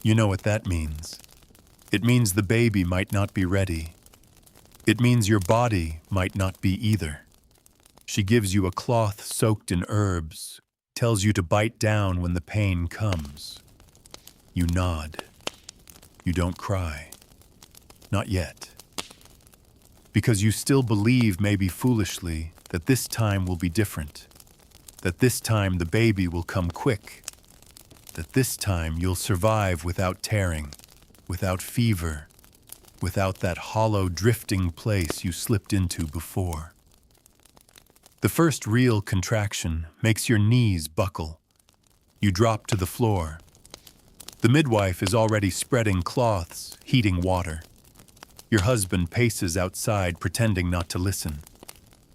You know what that means. It means the baby might not be ready. It means your body might not be either. She gives you a cloth soaked in herbs, tells you to bite down when the pain comes. You nod. You don't cry. Not yet. Because you still believe, maybe foolishly, that this time will be different. That this time the baby will come quick. That this time you'll survive without tearing, without fever, without that hollow, drifting place you slipped into before. The first real contraction makes your knees buckle. You drop to the floor. The midwife is already spreading cloths, heating water. Your husband paces outside, pretending not to listen.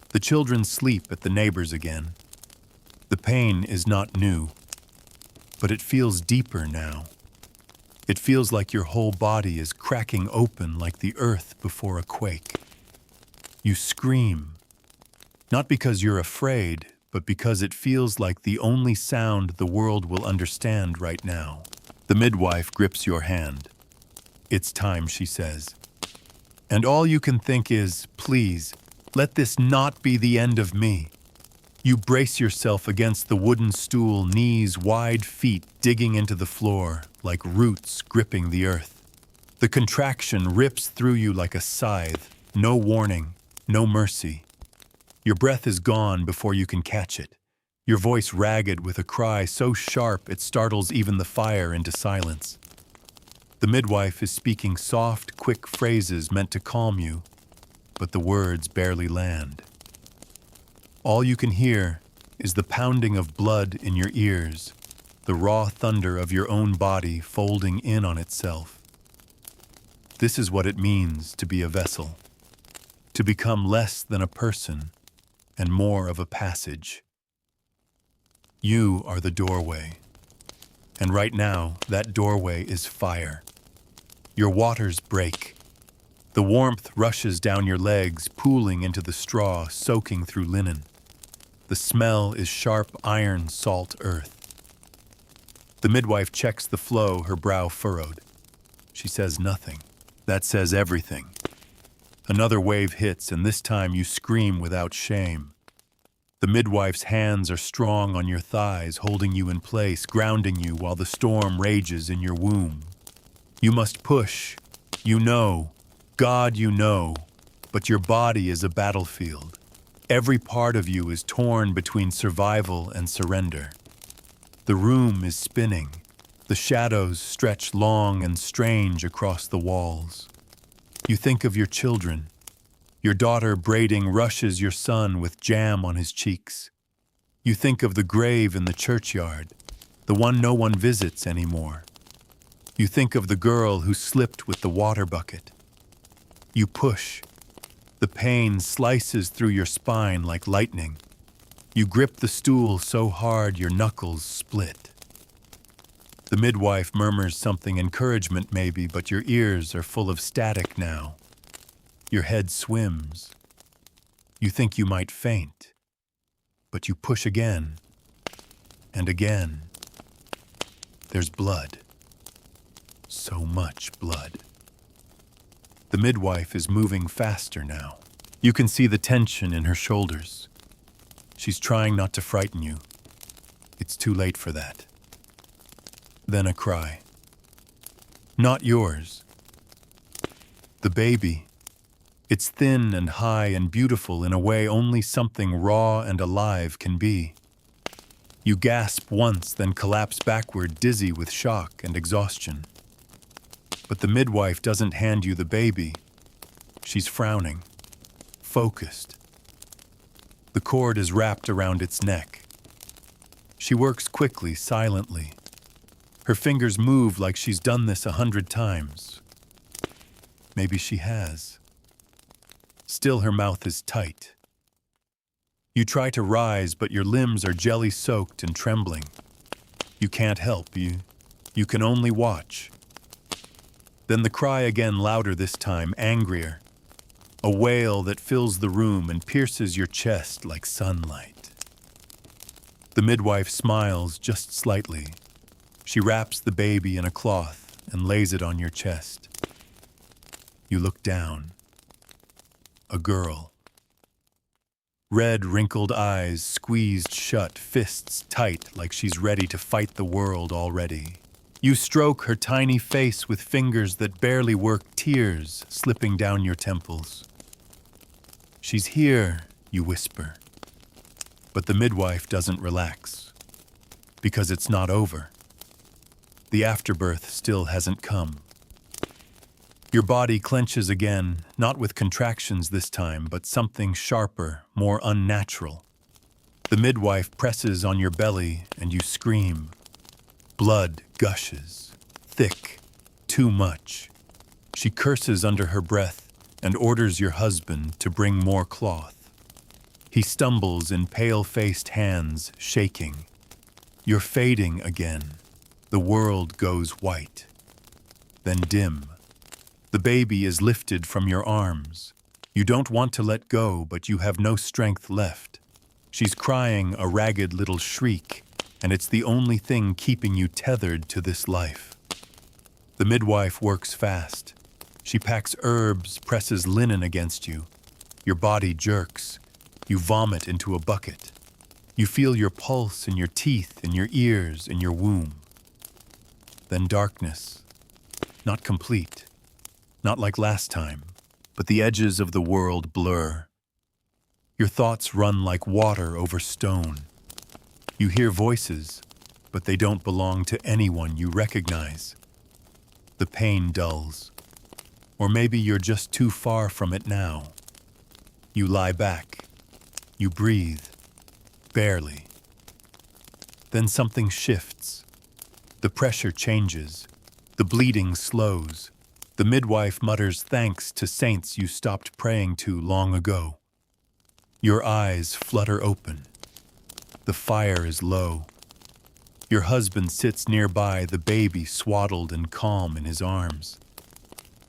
The children sleep at the neighbors again. The pain is not new, but it feels deeper now. It feels like your whole body is cracking open like the earth before a quake. You scream, not because you're afraid, but because it feels like the only sound the world will understand right now. The midwife grips your hand. It's time, she says. And all you can think is, please, let this not be the end of me. You brace yourself against the wooden stool, knees wide, feet digging into the floor, like roots gripping the earth. The contraction rips through you like a scythe, no warning, no mercy. Your breath is gone before you can catch it, your voice ragged with a cry so sharp it startles even the fire into silence. The midwife is speaking soft, quick phrases meant to calm you, but the words barely land. All you can hear is the pounding of blood in your ears, the raw thunder of your own body folding in on itself. This is what it means to be a vessel, to become less than a person and more of a passage. You are the doorway. And right now, that doorway is fire. Your waters break. The warmth rushes down your legs, pooling into the straw, soaking through linen. The smell is sharp iron salt earth. The midwife checks the flow, her brow furrowed. She says nothing. That says everything. Another wave hits, and this time you scream without shame. The midwife's hands are strong on your thighs, holding you in place, grounding you while the storm rages in your womb. You must push. You know. God, you know. But your body is a battlefield. Every part of you is torn between survival and surrender. The room is spinning. The shadows stretch long and strange across the walls. You think of your children. Your daughter braiding rushes your son with jam on his cheeks. You think of the grave in the churchyard, the one no one visits anymore. You think of the girl who slipped with the water bucket. You push. The pain slices through your spine like lightning. You grip the stool so hard your knuckles split. The midwife murmurs something encouragement maybe, but your ears are full of static now. Your head swims. You think you might faint, but you push again and again. There's blood. So much blood. The midwife is moving faster now. You can see the tension in her shoulders. She's trying not to frighten you. It's too late for that. Then a cry. Not yours. The baby. It's thin and high and beautiful in a way only something raw and alive can be. You gasp once, then collapse backward, dizzy with shock and exhaustion. But the midwife doesn't hand you the baby. She's frowning, focused. The cord is wrapped around its neck. She works quickly, silently. Her fingers move like she's done this 100 times. Maybe she has. Still, her mouth is tight. You try to rise, but your limbs are jelly-soaked and trembling. You can't help. You can only watch. Then the cry again, louder this time, angrier. A wail that fills the room and pierces your chest like sunlight. The midwife smiles just slightly. She wraps the baby in a cloth and lays it on your chest. You look down. A girl. Red, wrinkled eyes squeezed shut, fists tight like she's ready to fight the world already. You stroke her tiny face with fingers that barely work, tears slipping down your temples. She's here, you whisper. But the midwife doesn't relax. Because it's not over. The afterbirth still hasn't come. Your body clenches again, not with contractions this time, but something sharper, more unnatural. The midwife presses on your belly and you scream. Blood gushes, thick, too much. She curses under her breath and orders your husband to bring more cloth. He stumbles in pale-faced hands, shaking. You're fading again. The world goes white. Then dim. The baby is lifted from your arms. You don't want to let go, but you have no strength left. She's crying a ragged little shriek, and it's the only thing keeping you tethered to this life. The midwife works fast. She packs herbs, presses linen against you. Your body jerks. You vomit into a bucket. You feel your pulse in your teeth, in your ears, in your womb. Then darkness. Not complete. Not like last time, but the edges of the world blur. Your thoughts run like water over stone. You hear voices, but they don't belong to anyone you recognize. The pain dulls. Or maybe you're just too far from it now. You lie back. You breathe. Barely. Then something shifts. The pressure changes. The bleeding slows. The midwife mutters thanks to saints you stopped praying to long ago. Your eyes flutter open. The fire is low. Your husband sits nearby, the baby swaddled and calm in his arms.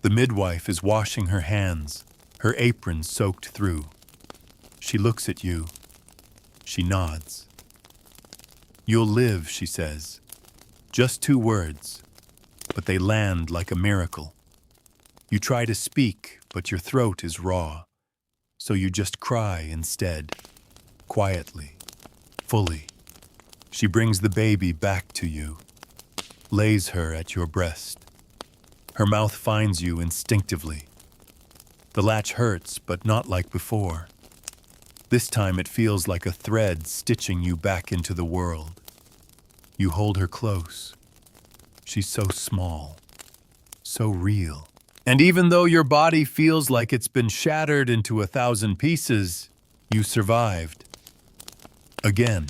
The midwife is washing her hands, her apron soaked through. She looks at you. She nods. "You'll live," she says. Just 2 words, but they land like a miracle. You try to speak, but your throat is raw, so you just cry instead, quietly, fully. She brings the baby back to you, lays her at your breast. Her mouth finds you instinctively. The latch hurts, but not like before. This time it feels like a thread stitching you back into the world. You hold her close. She's so small, so real. And even though your body feels like it's been shattered into 1,000 pieces, you survived. Again.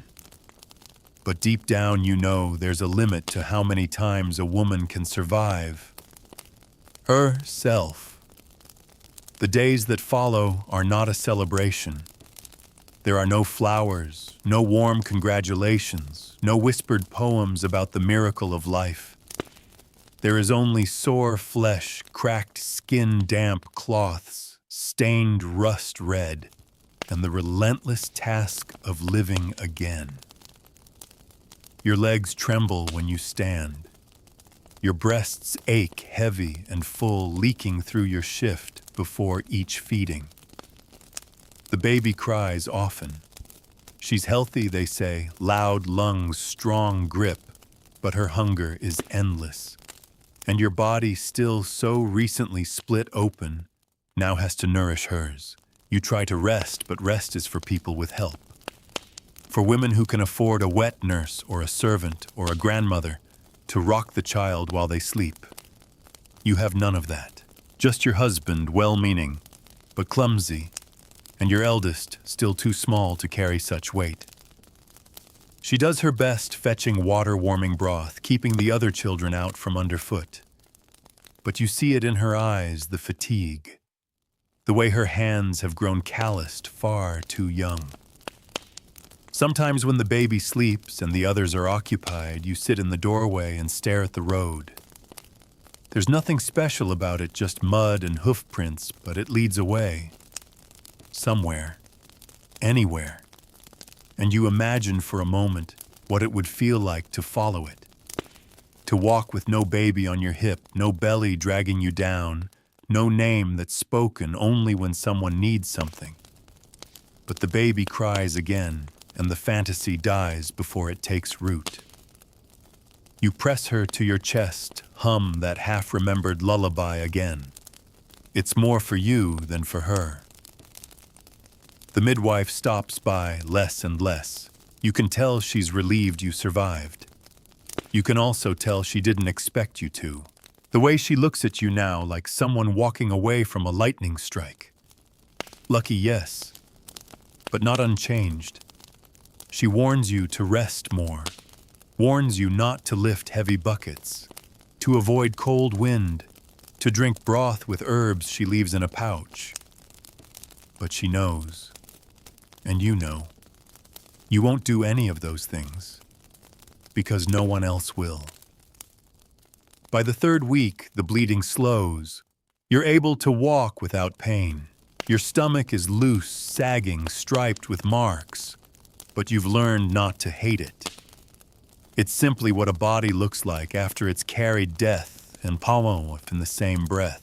But deep down you know there's a limit to how many times a woman can survive. Herself. The days that follow are not a celebration. There are no flowers, no warm congratulations, no whispered poems about the miracle of life. There is only sore flesh, cracked skin, damp cloths, stained rust red, and the relentless task of living again. Your legs tremble when you stand. Your breasts ache heavy and full, leaking through your shift before each feeding. The baby cries often. She's healthy, they say, loud lungs, strong grip, but her hunger is endless. And your body, still so recently split open, now has to nourish hers. You try to rest, but rest is for people with help. For women who can afford a wet nurse or a servant or a grandmother to rock the child while they sleep. You have none of that. Just your husband, well-meaning, but clumsy, and your eldest, still too small to carry such weight. She does her best fetching water-warming broth, keeping the other children out from underfoot. But you see it in her eyes, the fatigue, the way her hands have grown calloused far too young. Sometimes when the baby sleeps and the others are occupied, you sit in the doorway and stare at the road. There's nothing special about it, just mud and hoof prints, but it leads away. Somewhere. Anywhere. And you imagine for a moment what it would feel like to follow it. To walk with no baby on your hip, no belly dragging you down, no name that's spoken only when someone needs something. But the baby cries again, and the fantasy dies before it takes root. You press her to your chest, hum that half-remembered lullaby again. It's more for you than for her. The midwife stops by less and less. You can tell she's relieved you survived. You can also tell she didn't expect you to. The way she looks at you now, like someone walking away from a lightning strike. Lucky, yes, but not unchanged. She warns you to rest more, warns you not to lift heavy buckets, to avoid cold wind, to drink broth with herbs she leaves in a pouch. But she knows, and you know, you won't do any of those things, because no one else will. By the 3rd week, the bleeding slows. You're able to walk without pain. Your stomach is loose, sagging, striped with marks, but you've learned not to hate it. It's simply what a body looks like after it's carried death and palmolive in the same breath.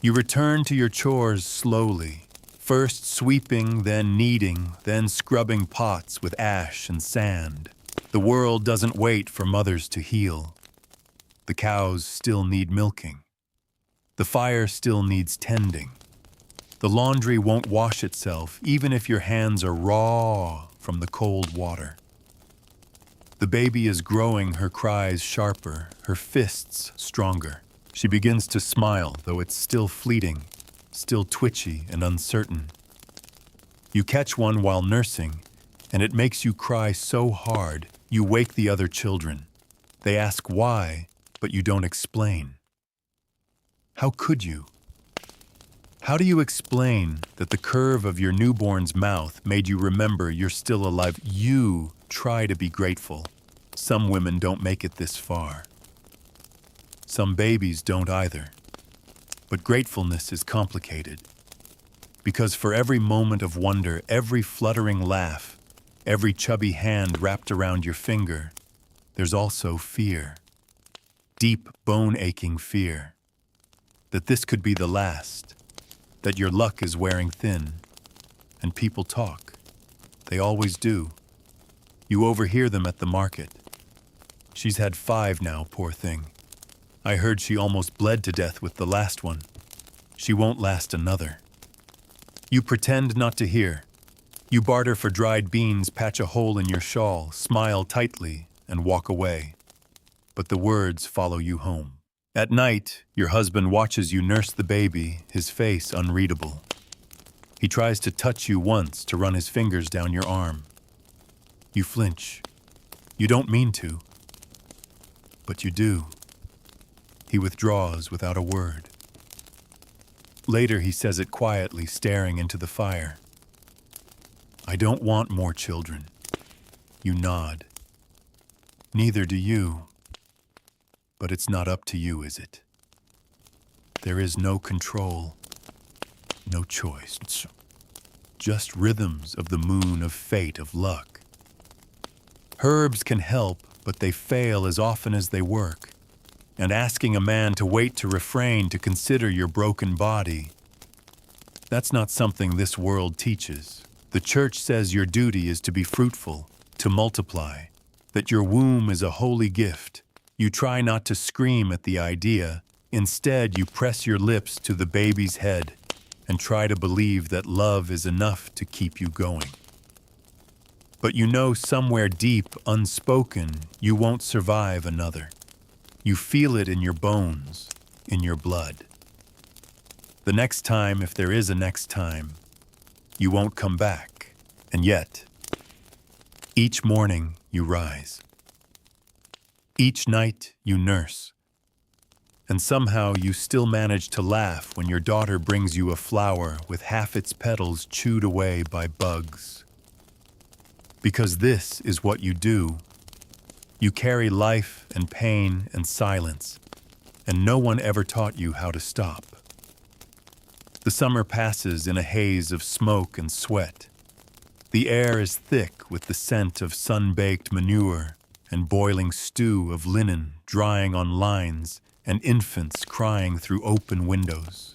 You return to your chores slowly, first sweeping, then kneading, then scrubbing pots with ash and sand. The world doesn't wait for mothers to heal. The cows still need milking. The fire still needs tending. The laundry won't wash itself, even if your hands are raw from the cold water. The baby is growing, her cries sharper, her fists stronger. She begins to smile, though it's still fleeting, still twitchy and uncertain. You catch one while nursing, and it makes you cry so hard, you wake the other children. They ask why, but you don't explain. How could you? How do you explain that the curve of your newborn's mouth made you remember you're still alive? You try to be grateful. Some women don't make it this far. Some babies don't either. But gratefulness is complicated. Because for every moment of wonder, every fluttering laugh, every chubby hand wrapped around your finger, there's also fear. Deep, bone-aching fear. That this could be the last. That your luck is wearing thin. And people talk. They always do. You overhear them at the market. She's had 5 now, poor thing. I heard she almost bled to death with the last one. She won't last another. You pretend not to hear. You barter for dried beans, patch a hole in your shawl, smile tightly, and walk away. But the words follow you home. At night, your husband watches you nurse the baby, his face unreadable. He tries to touch you once, to run his fingers down your arm. You flinch. You don't mean to. But you do. He withdraws without a word. Later he says it quietly, staring into the fire. I don't want more children. You nod. Neither do you. But it's not up to you, is it? There is no control, no choice. Just rhythms of the moon, of fate, of luck. Herbs can help, but they fail as often as they work. And asking a man to wait, to refrain, to consider your broken body, that's not something this world teaches. The church says your duty is to be fruitful, to multiply, that your womb is a holy gift. You try not to scream at the idea. Instead, you press your lips to the baby's head and try to believe that love is enough to keep you going. But you know somewhere deep, unspoken, you won't survive another. You feel it in your bones, in your blood. The next time, if there is a next time, you won't come back. And yet, each morning you rise. Each night you nurse. And somehow you still manage to laugh when your daughter brings you a flower with half its petals chewed away by bugs. Because this is what you do. You carry life and pain and silence, and no one ever taught you how to stop. The summer passes in a haze of smoke and sweat. The air is thick with the scent of sun-baked manure and boiling stew of linen drying on lines and infants crying through open windows.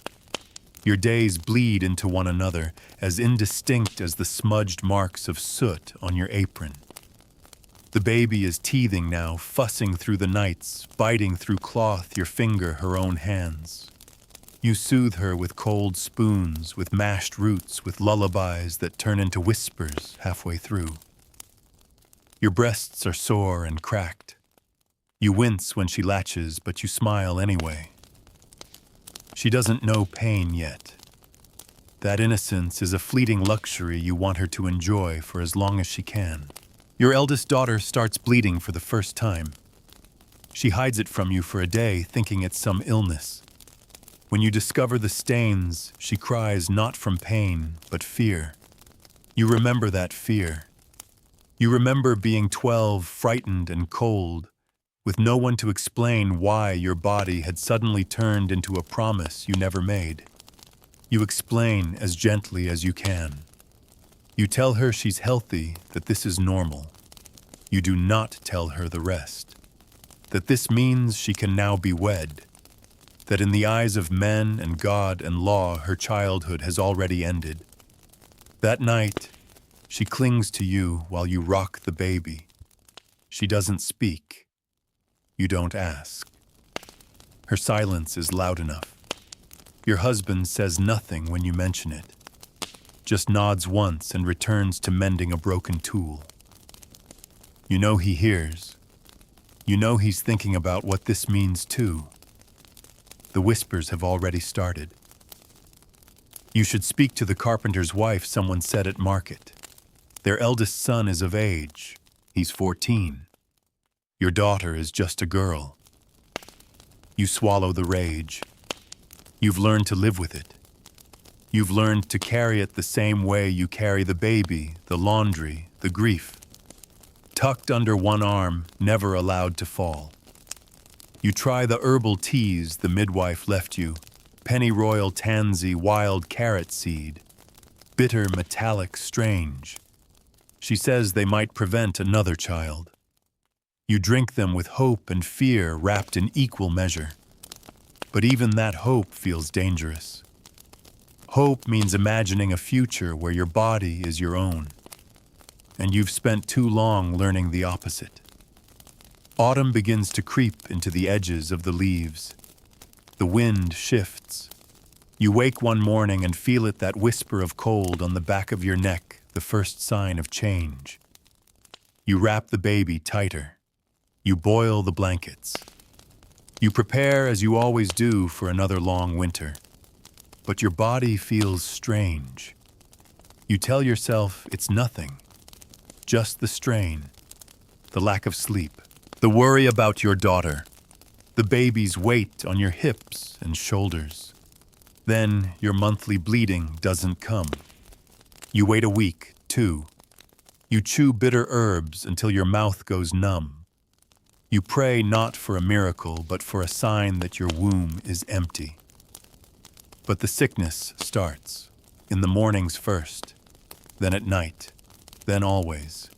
Your days bleed into one another, as indistinct as the smudged marks of soot on your apron. The baby is teething now, fussing through the nights, biting through cloth, your finger, her own hands. You soothe her with cold spoons, with mashed roots, with lullabies that turn into whispers halfway through. Your breasts are sore and cracked. You wince when she latches, but you smile anyway. She doesn't know pain yet. That innocence is a fleeting luxury you want her to enjoy for as long as she can. Your eldest daughter starts bleeding for the first time. She hides it from you for a day, thinking it's some illness. When you discover the stains, she cries not from pain, but fear. You remember that fear. You remember being 12, frightened and cold, with no one to explain why your body had suddenly turned into a promise you never made. You explain as gently as you can. You tell her she's healthy, that this is normal. You do not tell her the rest. That this means she can now be wed. That in the eyes of men and God and law, her childhood has already ended. That night, she clings to you while you rock the baby. She doesn't speak. You don't ask. Her silence is loud enough. Your husband says nothing when you mention it. Just nods once and returns to mending a broken tool. You know he hears. You know he's thinking about what this means too. The whispers have already started. You should speak to the carpenter's wife, someone said at market. Their eldest son is of age. He's 14. Your daughter is just a girl. You swallow the rage. You've learned to live with it. You've learned to carry it the same way you carry the baby, the laundry, the grief. tucked under one arm, never allowed to fall. You try the herbal teas the midwife left you, pennyroyal tansy, wild carrot seed, bitter, metallic, strange. She says they might prevent another child. You drink them with hope and fear wrapped in equal measure. But even that hope feels dangerous. Hope means imagining a future where your body is your own, and you've spent too long learning the opposite. Autumn begins to creep into the edges of the leaves. The wind shifts. You wake one morning and feel it, that whisper of cold on the back of your neck, the first sign of change. You wrap the baby tighter. You boil the blankets. You prepare as you always do for another long winter. But your body feels strange. You tell yourself it's nothing, just the strain, the lack of sleep, the worry about your daughter, the baby's weight on your hips and shoulders. Then your monthly bleeding doesn't come. You wait a week, 2. You chew bitter herbs until your mouth goes numb. You pray not for a miracle, but for a sign that your womb is empty. But the sickness starts, in the mornings first, then at night, then always.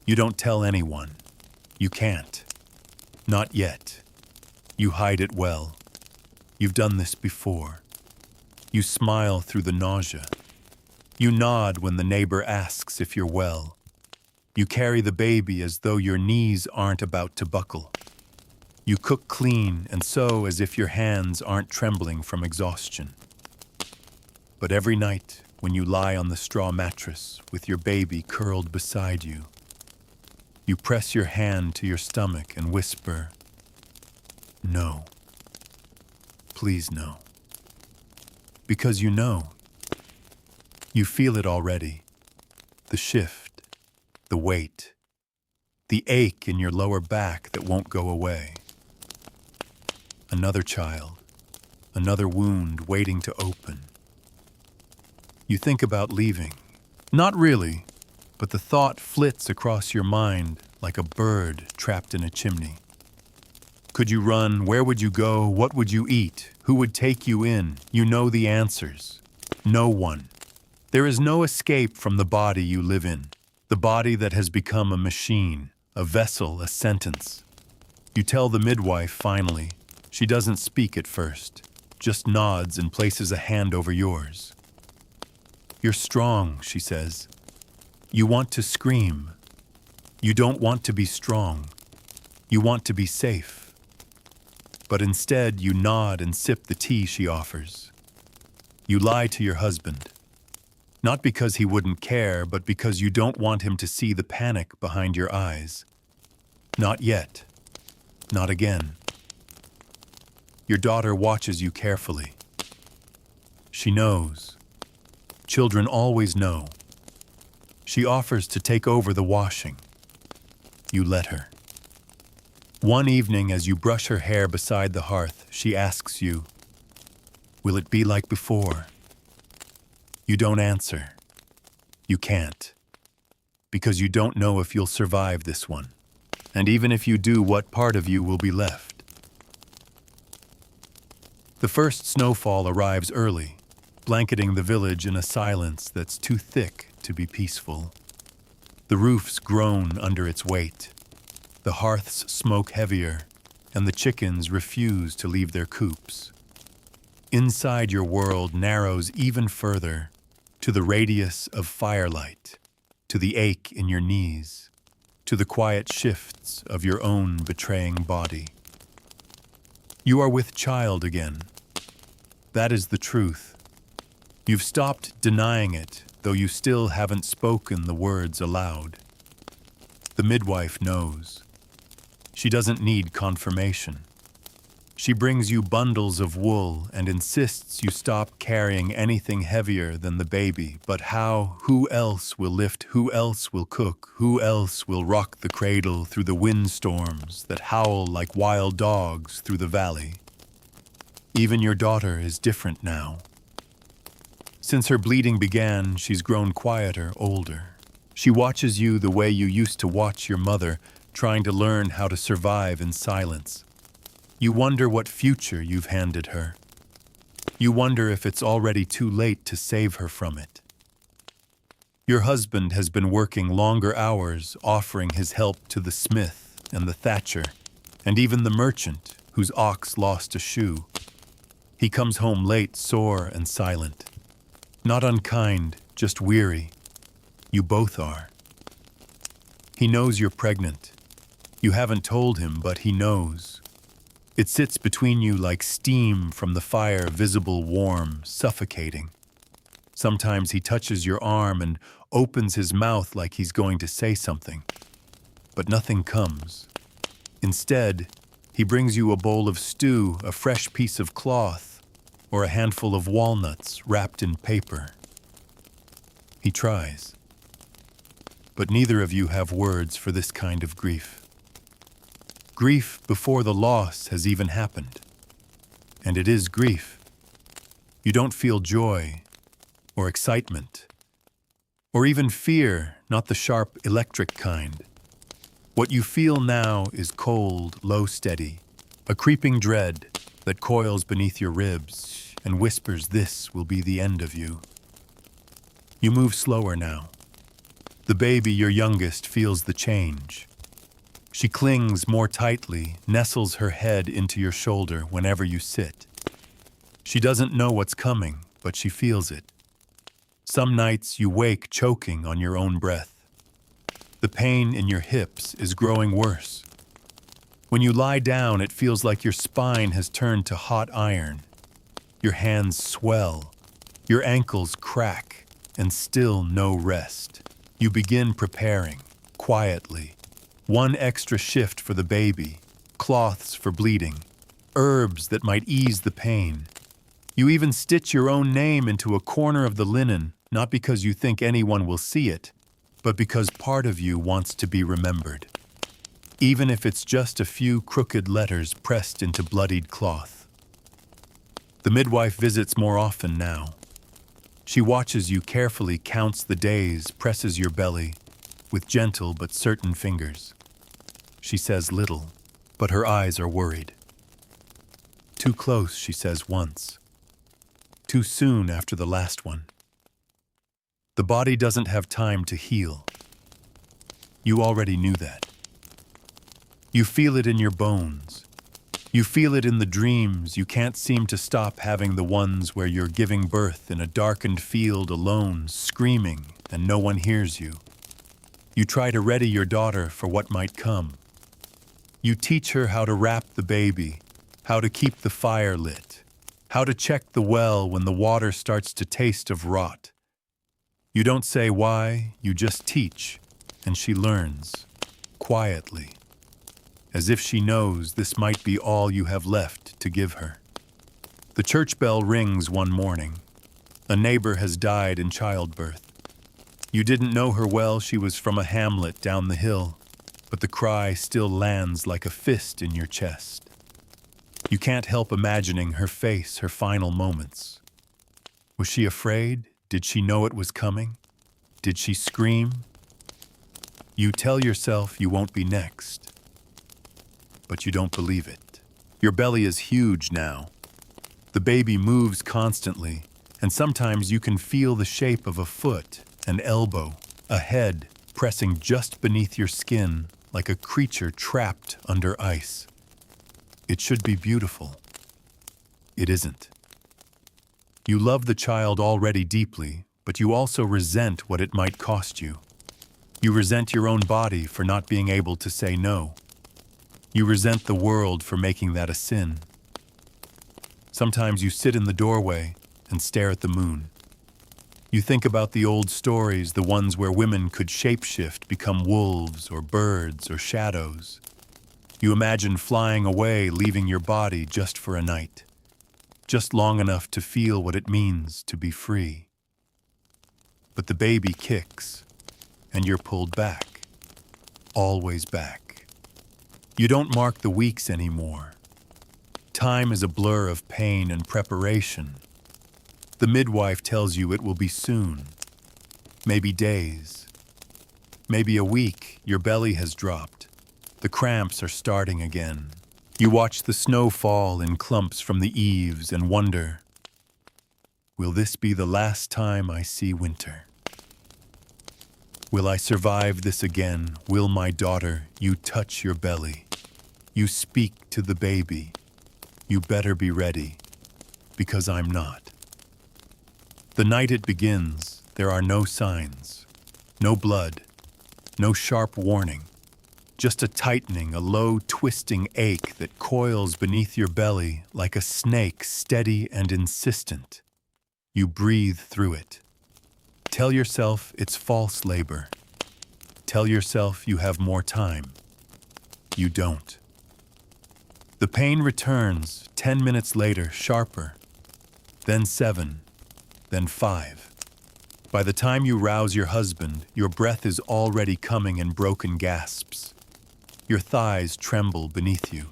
You don't tell anyone. You can't. Not yet. You hide it well. You've done this before. You smile through the nausea. You nod when the neighbor asks if you're well. You carry the baby as though your knees aren't about to buckle. You cook clean and sew as if your hands aren't trembling from exhaustion. But every night, when you lie on the straw mattress with your baby curled beside you, you press your hand to your stomach and whisper, "No. Please no." Because you know. You feel it already. The shift. The weight, the ache in your lower back that won't go away. Another child, another wound waiting to open. You think about leaving. Not really, but the thought flits across your mind like a bird trapped in a chimney. Could you run? Where would you go? What would you eat? Who would take you in? You know the answers. No one. There is no escape from the body you live in. The body that has become a machine, a vessel, a sentence. You tell the midwife finally. She doesn't speak at first, just nods and places a hand over yours. "You're strong," she says. "You want to scream. You don't want to be strong. You want to be safe." But instead you nod and sip the tea she offers. You lie to your husband. Not because he wouldn't care, but because you don't want him to see the panic behind your eyes. Not yet. Not again. Your daughter watches you carefully. She knows. Children always know. She offers to take over the washing. You let her. One evening, as you brush her hair beside the hearth, she asks you, "Will it be like before?" You don't answer. You can't. Because you don't know if you'll survive this one. And even if you do, what part of you will be left? The first snowfall arrives early, blanketing the village in a silence that's too thick to be peaceful. The roofs groan under its weight. The hearths smoke heavier, and the chickens refuse to leave their coops. Inside your world narrows even further, to the radius of firelight, to the ache in your knees, to the quiet shifts of your own betraying body. You are with child again. That is the truth. You've stopped denying it, though you still haven't spoken the words aloud. The midwife knows. She doesn't need confirmation. She brings you bundles of wool and insists you stop carrying anything heavier than the baby. But how? Who else will lift? Who else will cook? Who else will rock the cradle through the windstorms that howl like wild dogs through the valley? Even your daughter is different now. Since her bleeding began, she's grown quieter, older. She watches you the way you used to watch your mother, trying to learn how to survive in silence. You wonder what future you've handed her. You wonder if it's already too late to save her from it. Your husband has been working longer hours, offering his help to the smith and the thatcher, and even the merchant whose ox lost a shoe. He comes home late, sore and silent. Not unkind, just weary. You both are. He knows you're pregnant. You haven't told him, but he knows. It sits between you like steam from the fire, visible, warm, suffocating. Sometimes he touches your arm and opens his mouth like he's going to say something. But nothing comes. Instead, he brings you a bowl of stew, a fresh piece of cloth, or a handful of walnuts wrapped in paper. He tries. But neither of you have words for this kind of grief. Grief before the loss has even happened. And it is grief. You don't feel joy, or excitement, or even fear, not the sharp electric kind. What you feel now is cold, low, steady, a creeping dread that coils beneath your ribs and whispers this will be the end of you. You move slower now. The baby, your youngest, feels the change. She clings more tightly, nestles her head into your shoulder whenever you sit. She doesn't know what's coming, but she feels it. Some nights you wake choking on your own breath. The pain in your hips is growing worse. When you lie down, it feels like your spine has turned to hot iron. Your hands swell, your ankles crack, and still no rest. You begin preparing, quietly. One extra shift for the baby, cloths for bleeding, herbs that might ease the pain. You even stitch your own name into a corner of the linen, not because you think anyone will see it, but because part of you wants to be remembered. Even if it's just a few crooked letters pressed into bloodied cloth. The midwife visits more often now. She watches you carefully, counts the days, presses your belly, with gentle but certain fingers. She says little, but her eyes are worried. Too close, she says once. Too soon after the last one. The body doesn't have time to heal. You already knew that. You feel it in your bones. You feel it in the dreams. You can't seem to stop having the ones where you're giving birth in a darkened field alone, screaming, and no one hears you. You try to ready your daughter for what might come. You teach her how to wrap the baby, how to keep the fire lit, how to check the well when the water starts to taste of rot. You don't say why, you just teach, and she learns, quietly, as if she knows this might be all you have left to give her. The church bell rings one morning. A neighbor has died in childbirth. You didn't know her well, she was from a hamlet down the hill, but the cry still lands like a fist in your chest. You can't help imagining her face, her final moments. Was she afraid? Did she know it was coming? Did she scream? You tell yourself you won't be next, but you don't believe it. Your belly is huge now. The baby moves constantly, and sometimes you can feel the shape of a foot, an elbow, a head pressing just beneath your skin like a creature trapped under ice. It should be beautiful. It isn't. You love the child already deeply, but you also resent what it might cost you. You resent your own body for not being able to say no. You resent the world for making that a sin. Sometimes you sit in the doorway and stare at the moon. You think about the old stories, the ones where women could shapeshift, become wolves or birds or shadows. You imagine flying away, leaving your body just for a night, just long enough to feel what it means to be free. But the baby kicks, and you're pulled back, always back. You don't mark the weeks anymore. Time is a blur of pain and preparation. The midwife tells you it will be soon, maybe days, Maybe a week, your belly has dropped. The cramps are starting again. You watch the snow fall in clumps from the eaves and wonder, will this be the last time I see winter? Will I survive this again? Will my daughter, you touch your belly. You speak to the baby. You better be ready, because I'm not. The night it begins, there are no signs, no blood, no sharp warning, just a tightening, a low twisting ache that coils beneath your belly like a snake, steady and insistent. You breathe through it. Tell yourself it's false labor. Tell yourself you have more time. You don't. The pain returns 10 minutes later, sharper, then 7, then 5. By the time you rouse your husband, your breath is already coming in broken gasps. Your thighs tremble beneath you.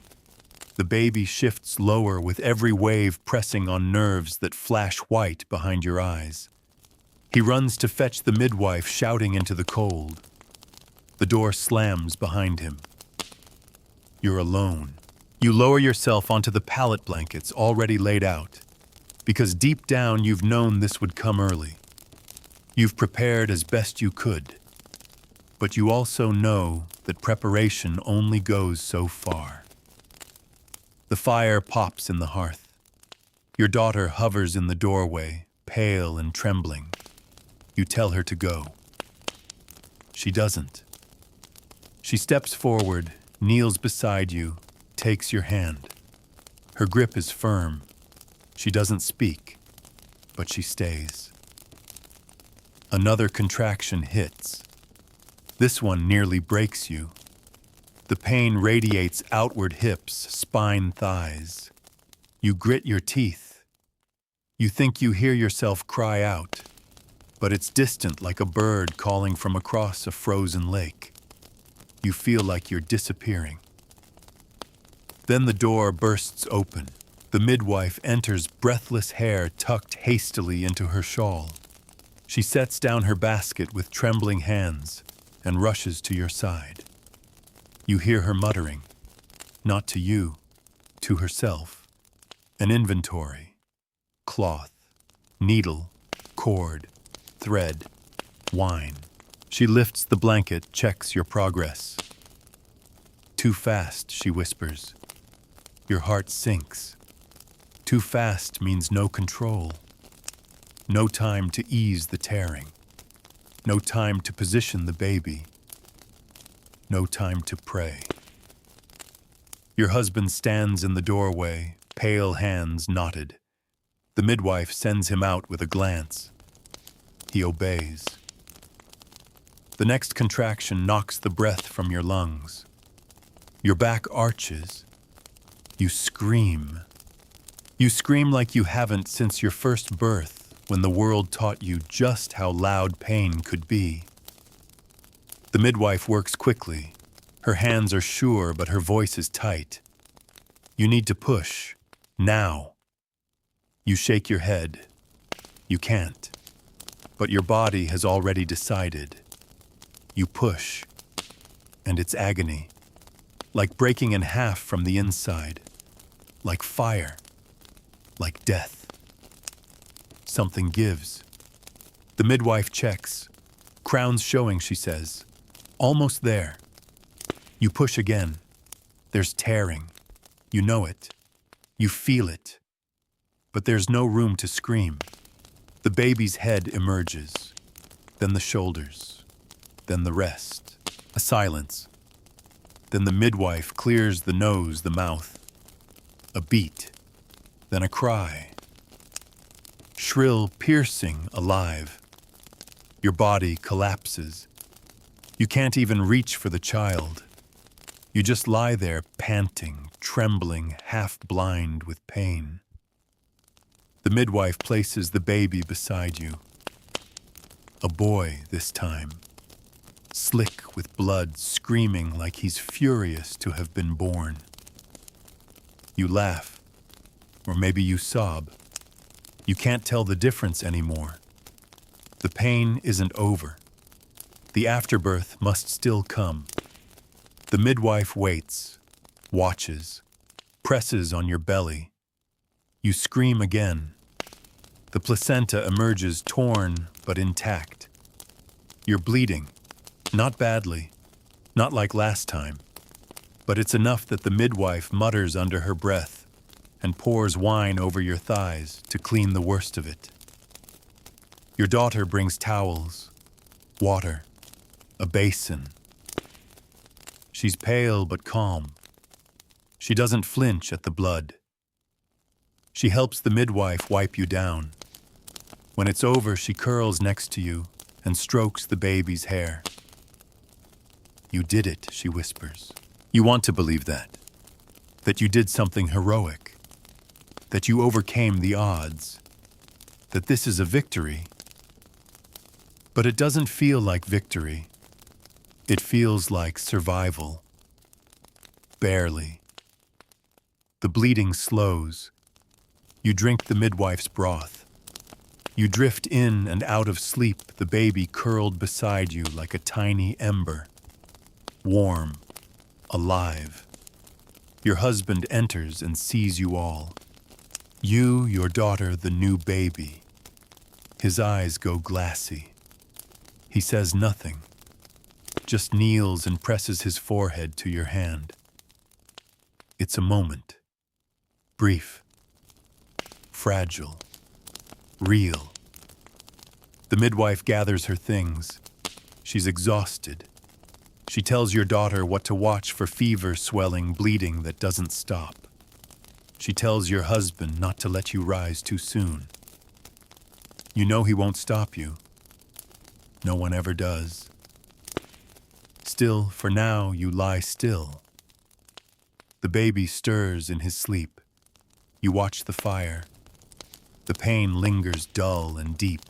The baby shifts lower with every wave pressing on nerves that flash white behind your eyes. He runs to fetch the midwife, shouting into the cold. The door slams behind him. You're alone. You lower yourself onto the pallet blankets already laid out, because deep down you've known this would come early. You've prepared as best you could, but you also know that preparation only goes so far. The fire pops in the hearth. Your daughter hovers in the doorway, pale and trembling. You tell her to go. She doesn't. She steps forward, kneels beside you, takes your hand. Her grip is firm. She doesn't speak, but she stays. Another contraction hits. This one nearly breaks you. The pain radiates outward hips, spine, thighs. You grit your teeth. You think you hear yourself cry out, but it's distant like a bird calling from across a frozen lake. You feel like you're disappearing. Then the door bursts open. The midwife enters, breathless hair tucked hastily into her shawl. She sets down her basket with trembling hands and rushes to your side. You hear her muttering, not to you, to herself. An inventory: cloth, needle, cord, thread, wine. She lifts the blanket, checks your progress. Too fast, she whispers. Your heart sinks. Too fast means no control. No time to ease the tearing. No time to position the baby. No time to pray. Your husband stands in the doorway, pale hands knotted. The midwife sends him out with a glance. He obeys. The next contraction knocks the breath from your lungs. Your back arches. You scream. You scream like you haven't since your first birth, when the world taught you just how loud pain could be. The midwife works quickly. Her hands are sure, but her voice is tight. You need to push. Now. You shake your head. You can't. But your body has already decided. You push. And it's agony. Like breaking in half from the inside. Like fire. Like death. Something gives. The midwife checks. Crowns showing, she says. Almost there. You push again. There's tearing. You know it. You feel it. But there's no room to scream. The baby's head emerges. Then the shoulders. Then the rest. A silence. Then the midwife clears the nose, the mouth. A beat. Then a cry. Shrill, piercing, alive. Your body collapses. You can't even reach for the child. You just lie there, panting, trembling, half blind with pain. The midwife places the baby beside you. A boy this time. Slick with blood, screaming like he's furious to have been born. You laugh, or maybe you sob. You can't tell the difference anymore. The pain isn't over. The afterbirth must still come. The midwife waits, watches, presses on your belly. You scream again. The placenta emerges torn but intact. You're bleeding, not badly, not like last time, but it's enough that the midwife mutters under her breath and pours wine over your thighs to clean the worst of it. Your daughter brings towels, water, a basin. She's pale but calm. She doesn't flinch at the blood. She helps the midwife wipe you down. When it's over, she curls next to you and strokes the baby's hair. "You did it," she whispers. You want to believe that you did something heroic, that you overcame the odds, that this is a victory. But it doesn't feel like victory. It feels like survival. Barely. The bleeding slows. You drink the midwife's broth. You drift in and out of sleep, the baby curled beside you like a tiny ember. Warm, alive. Your husband enters and sees you all. You, your daughter, the new baby. His eyes go glassy. He says nothing, just kneels and presses his forehead to your hand. It's a moment. Brief. Fragile. Real. The midwife gathers her things. She's exhausted. She tells your daughter what to watch for: fever, swelling, bleeding that doesn't stop. She tells your husband not to let you rise too soon. You know he won't stop you. No one ever does. Still, for now, you lie still. The baby stirs in his sleep. You watch the fire. The pain lingers dull and deep.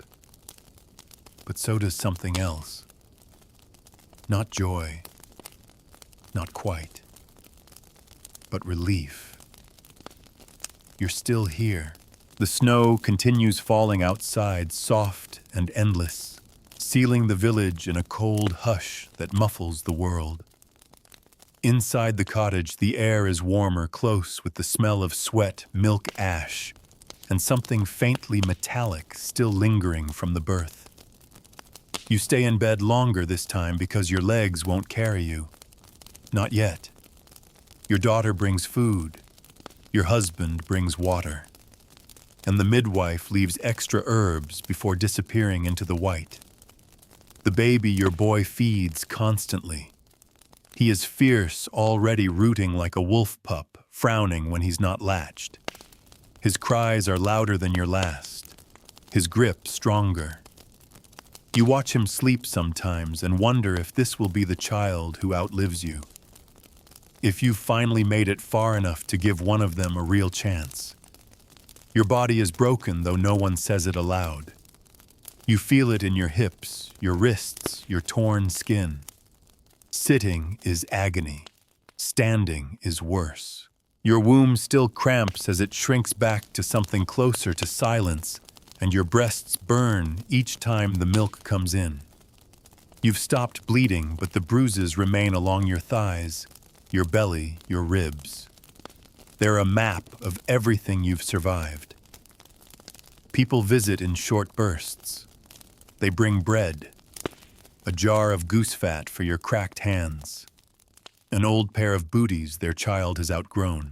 But so does something else. Not joy, not quite, but relief. You're still here. The snow continues falling outside, soft and endless, sealing the village in a cold hush that muffles the world. Inside the cottage, the air is warmer, close with the smell of sweat, milk ash, and something faintly metallic still lingering from the birth. You stay in bed longer this time because your legs won't carry you. Not yet. Your daughter brings food. Your husband brings water. And the midwife leaves extra herbs before disappearing into the white. The baby your boy feeds constantly. He is fierce, already rooting like a wolf pup, frowning when he's not latched. His cries are louder than your last. His grip stronger. You watch him sleep sometimes and wonder if this will be the child who outlives you. If you've finally made it far enough to give one of them a real chance. Your body is broken, though no one says it aloud. You feel it in your hips, your wrists, your torn skin. Sitting is agony. Standing is worse. Your womb still cramps as it shrinks back to something closer to silence, and your breasts burn each time the milk comes in. You've stopped bleeding, but the bruises remain along your thighs, your belly, your ribs. They're a map of everything you've survived. People visit in short bursts. They bring bread, a jar of goose fat for your cracked hands, an old pair of booties their child has outgrown.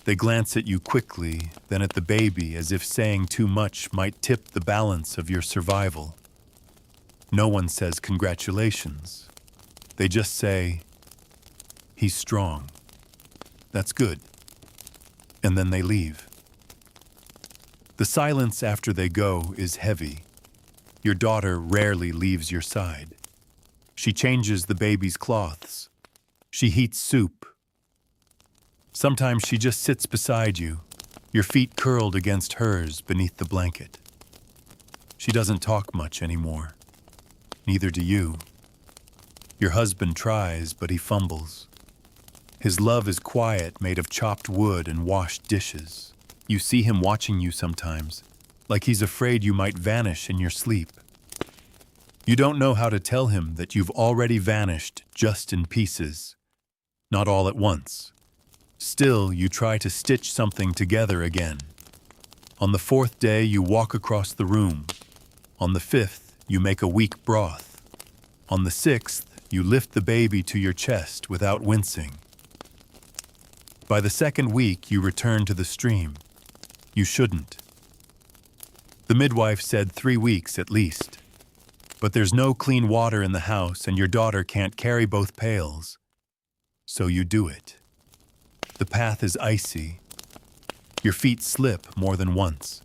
They glance at you quickly, then at the baby, as if saying too much might tip the balance of your survival. No one says congratulations. They just say, "He's strong. That's good." And then they leave. The silence after they go is heavy. Your daughter rarely leaves your side. She changes the baby's cloths. She heats soup. Sometimes she just sits beside you, your feet curled against hers beneath the blanket. She doesn't talk much anymore. Neither do you. Your husband tries, but he fumbles. His love is quiet, made of chopped wood and washed dishes. You see him watching you sometimes, like he's afraid you might vanish in your sleep. You don't know how to tell him that you've already vanished just in pieces, not all at once. Still, you try to stitch something together again. On the fourth day, you walk across the room. On the fifth, you make a weak broth. On the sixth, you lift the baby to your chest without wincing. By the second week, you return to the stream. You shouldn't. The midwife said 3 weeks at least. But there's no clean water in the house and your daughter can't carry both pails. So you do it. The path is icy. Your feet slip more than once.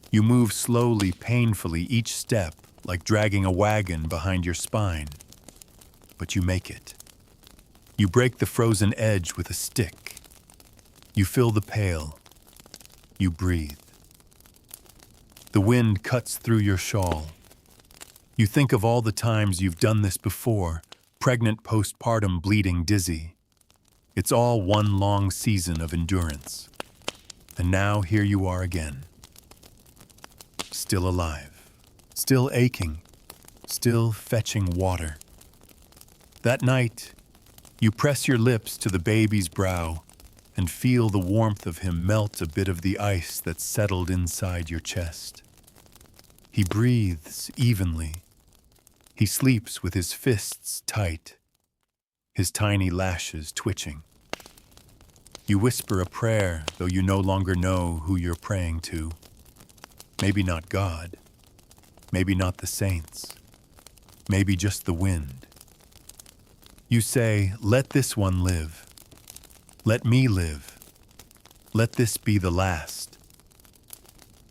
You move slowly, painfully each step, like dragging a wagon behind your spine. But you make it. You break the frozen edge with a stick. You fill the pail. You breathe. The wind cuts through your shawl. You think of all the times you've done this before, pregnant postpartum, bleeding, dizzy. It's all one long season of endurance. And now here you are again. Still alive, still aching, still fetching water. That night, you press your lips to the baby's brow and feel the warmth of him melt a bit of the ice that's settled inside your chest. He breathes evenly. He sleeps with his fists tight, his tiny lashes twitching. You whisper a prayer, though you no longer know who you're praying to. Maybe not God, maybe not the saints, maybe just the wind. You say, let this one live. Let me live. Let this be the last.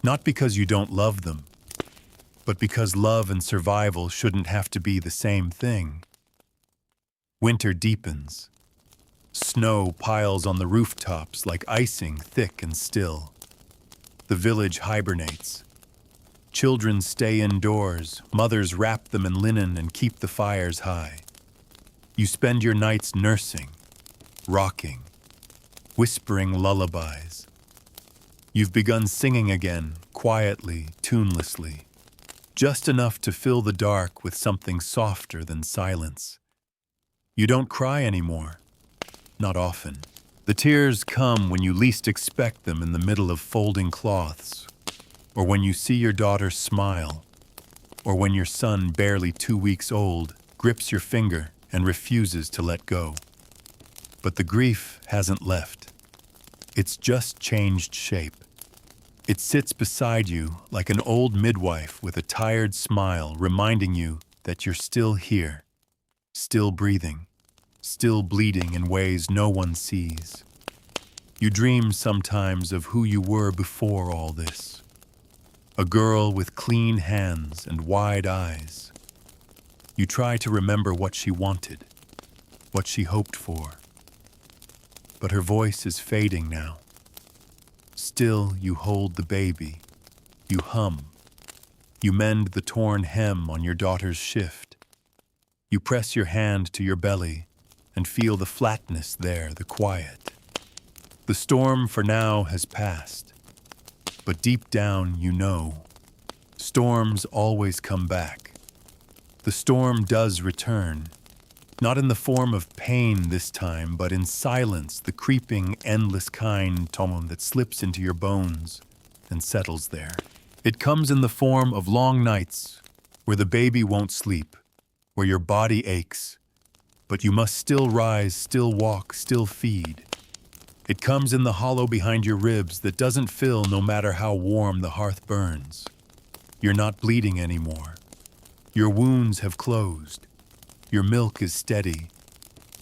Not because you don't love them, but because love and survival shouldn't have to be the same thing. Winter deepens. Snow piles on the rooftops like icing, thick and still. The village hibernates. Children stay indoors, mothers wrap them in linen and keep the fires high. You spend your nights nursing, rocking, whispering lullabies. You've begun singing again, quietly, tunelessly. Just enough to fill the dark with something softer than silence. You don't cry anymore. Not often. The tears come when you least expect them, in the middle of folding cloths, or when you see your daughter smile, or when your son, barely 2 weeks old, grips your finger and refuses to let go. But the grief hasn't left. It's just changed shape. It sits beside you like an old midwife with a tired smile, reminding you that you're still here, still breathing, still bleeding in ways no one sees. You dream sometimes of who you were before all this. A girl with clean hands and wide eyes. You try to remember what she wanted, what she hoped for. But her voice is fading now. Still, you hold the baby. You hum. You mend the torn hem on your daughter's shift. You press your hand to your belly and feel the flatness there, the quiet. The storm for now has passed, but deep down you know, storms always come back. The storm does return, not in the form of pain this time, but in silence, the creeping, endless kind tone that slips into your bones and settles there. It comes in the form of long nights where the baby won't sleep, where your body aches, but you must still rise, still walk, still feed. It comes in the hollow behind your ribs that doesn't fill no matter how warm the hearth burns. You're not bleeding anymore. Your wounds have closed. Your milk is steady,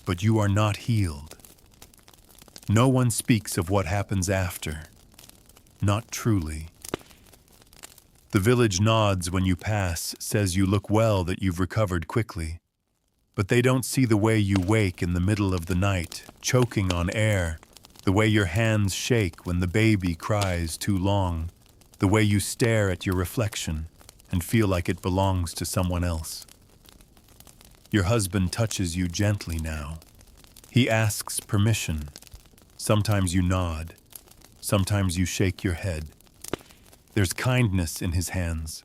but you are not healed. No one speaks of what happens after. Not truly. The village nods when you pass, says you look well, that you've recovered quickly. But they don't see the way you wake in the middle of the night, choking on air, the way your hands shake when the baby cries too long, the way you stare at your reflection and feel like it belongs to someone else. Your husband touches you gently now. He asks permission. Sometimes you nod. Sometimes you shake your head. There's kindness in his hands.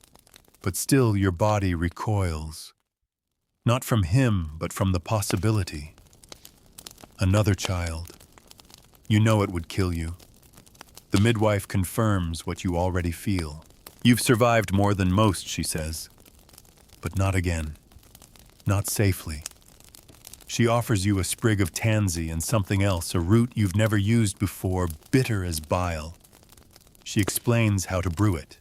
but still your body recoils. Not from him, but from the possibility. Another child. You know it would kill you. The midwife confirms what you already feel. You've survived more than most, she says. But not again. Not safely. She offers you a sprig of tansy and something else, a root you've never used before, bitter as bile. She explains how to brew it,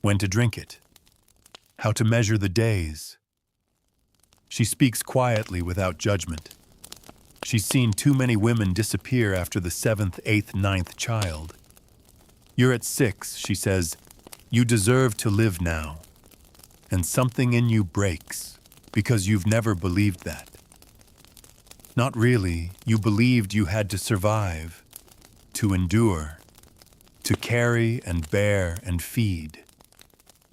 when to drink it, how to measure the days. She speaks quietly without judgment. She's seen too many women disappear after the 7th, 8th, 9th child. You're at 6, she says. You deserve to live now. And something in you breaks, because you've never believed that. Not really. You believed you had to survive, to endure, to carry and bear and feed.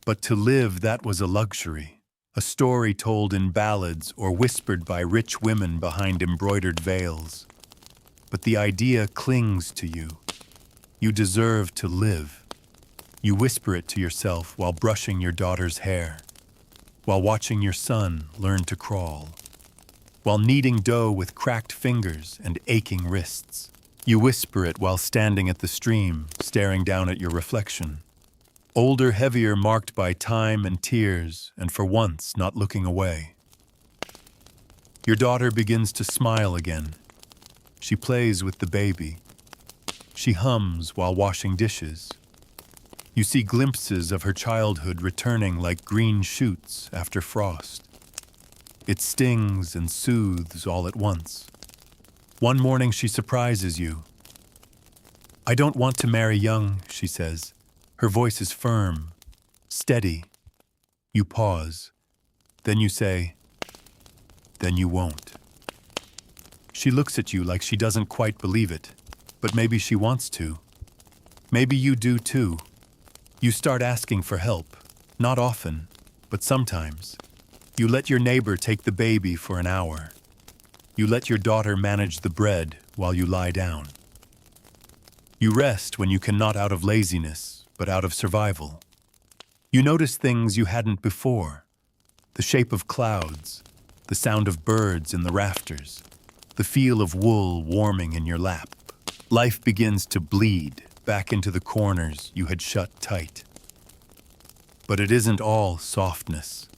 But to live, that was a luxury, a story told in ballads or whispered by rich women behind embroidered veils. But the idea clings to you. You deserve to live. You whisper it to yourself while brushing your daughter's hair, while watching your son learn to crawl, while kneading dough with cracked fingers and aching wrists. You whisper it while standing at the stream, staring down at your reflection. Older, heavier, marked by time and tears, and for once not looking away. Your daughter begins to smile again. She plays with the baby. She hums while washing dishes. You see glimpses of her childhood returning like green shoots after frost. It stings and soothes all at once. One morning she surprises you. I don't want to marry young, she says. Her voice is firm, steady. You pause. Then you say, then you won't. She looks at you like she doesn't quite believe it, but maybe she wants to. Maybe you do too. You start asking for help, not often, but sometimes. You let your neighbor take the baby for an hour. You let your daughter manage the bread while you lie down. You rest when you cannot out of laziness, but out of survival. You notice things you hadn't before. The shape of clouds, the sound of birds in the rafters, the feel of wool warming in your lap. Life begins to bleed back into the corners you had shut tight. But it isn't all softness.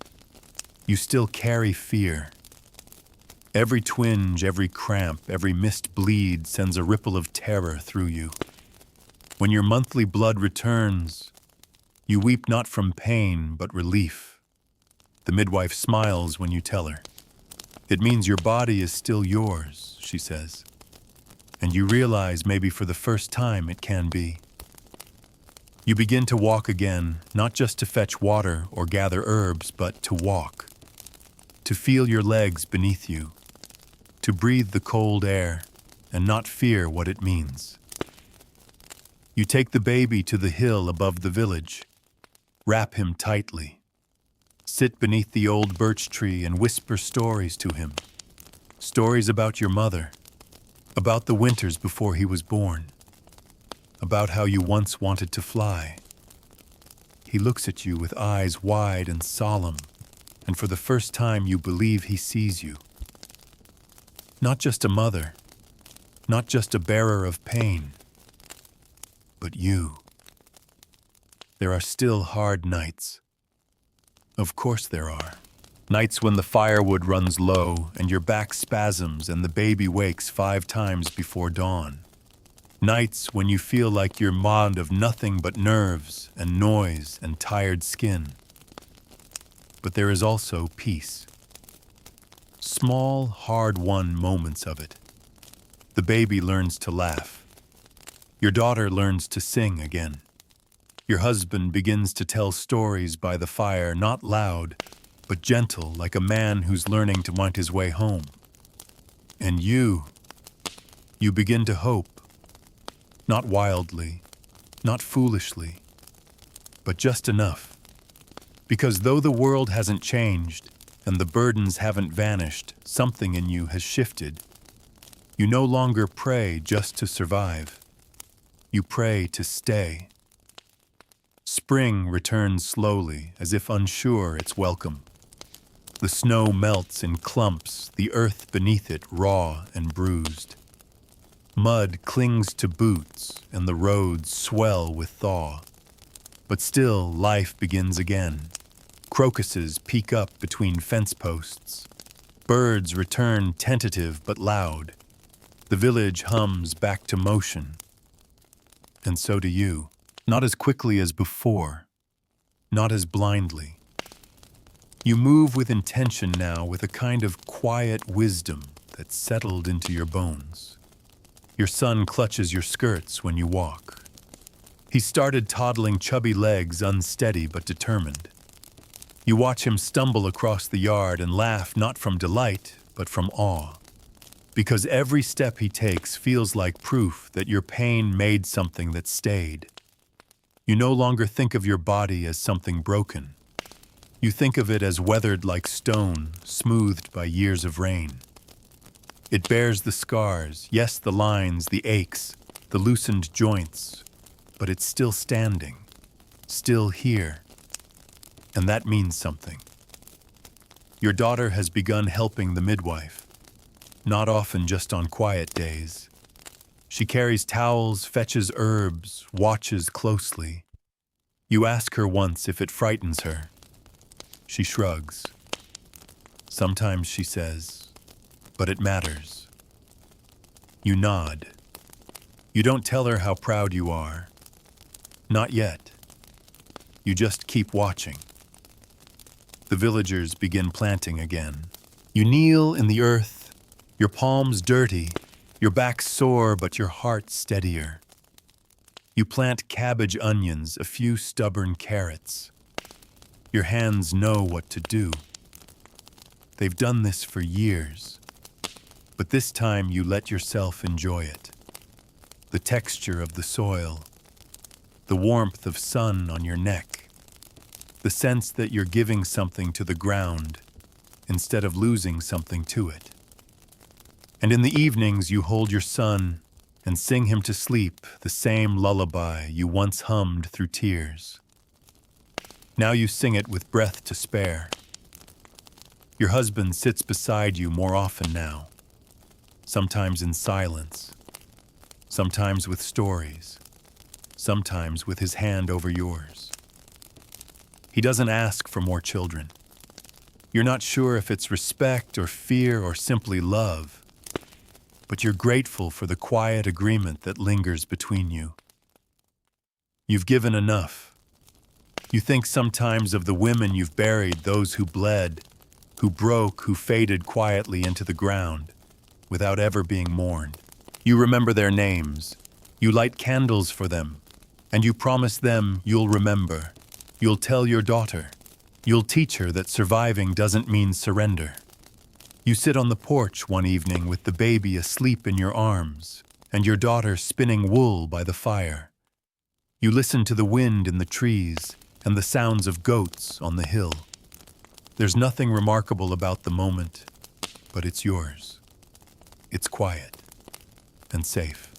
You still carry fear. Every twinge, every cramp, every missed bleed sends a ripple of terror through you. When your monthly blood returns, you weep not from pain, but relief. The midwife smiles when you tell her. It means your body is still yours, she says. And you realize maybe for the first time it can be. You begin to walk again, not just to fetch water or gather herbs, but to walk. To feel your legs beneath you. To breathe the cold air and not fear what it means. You take the baby to the hill above the village. Wrap him tightly. Sit beneath the old birch tree and whisper stories to him. Stories about your mother. About the winters before he was born. About how you once wanted to fly. He looks at you with eyes wide and solemn, and for the first time you believe he sees you. Not just a mother, not just a bearer of pain, but you. There are still hard nights. Of course there are. Nights when the firewood runs low and your back spasms and the baby wakes 5 times before dawn. Nights when you feel like you're made of nothing but nerves and noise and tired skin. But there is also peace. Small, hard-won moments of it. The baby learns to laugh. Your daughter learns to sing again. Your husband begins to tell stories by the fire, not loud, but gentle, like a man who's learning to find his way home. And you begin to hope. Not wildly, not foolishly, but just enough. Because though the world hasn't changed and the burdens haven't vanished, something in you has shifted. You no longer pray just to survive. You pray to stay. Spring returns slowly, as if unsure its welcome. The snow melts in clumps, the earth beneath it raw and bruised. Mud clings to boots, and the roads swell with thaw. But still, life begins again. Crocuses peek up between fence posts. Birds return tentative but loud. The village hums back to motion. And so do you. Not as quickly as before. Not as blindly. You move with intention now, with a kind of quiet wisdom that's settled into your bones. Your son clutches your skirts when you walk. He started toddling chubby legs, unsteady but determined. You watch him stumble across the yard and laugh, not from delight, but from awe. Because every step he takes feels like proof that your pain made something that stayed. You no longer think of your body as something broken. You think of it as weathered like stone, smoothed by years of rain. It bears the scars, yes, the lines, the aches, the loosened joints, but it's still standing, still here. And that means something. Your daughter has begun helping the midwife, not often just on quiet days. She carries towels, fetches herbs, watches closely. You ask her once if it frightens her. She shrugs. Sometimes she says, "But it matters." You nod. You don't tell her how proud you are. Not yet. You just keep watching. The villagers begin planting again. You kneel in the earth, your palms dirty, your back sore, but your heart steadier. You plant cabbage onions, a few stubborn carrots. Your hands know what to do. They've done this for years. But this time you let yourself enjoy it. The texture of the soil, the warmth of sun on your neck, the sense that you're giving something to the ground instead of losing something to it. And in the evenings you hold your son and sing him to sleep the same lullaby you once hummed through tears. Now you sing it with breath to spare. Your husband sits beside you more often now, sometimes in silence, sometimes with stories, sometimes with his hand over yours. He doesn't ask for more children. You're not sure if it's respect or fear or simply love, but you're grateful for the quiet agreement that lingers between you. You've given enough. You think sometimes of the women you've buried, those who bled, who broke, who faded quietly into the ground, without ever being mourned. You remember their names. You light candles for them, and you promise them you'll remember. You'll tell your daughter. You'll teach her that surviving doesn't mean surrender. You sit on the porch one evening with the baby asleep in your arms, and your daughter spinning wool by the fire. You listen to the wind in the trees and the sounds of goats on the hill. There's nothing remarkable about the moment, but it's yours. It's quiet and safe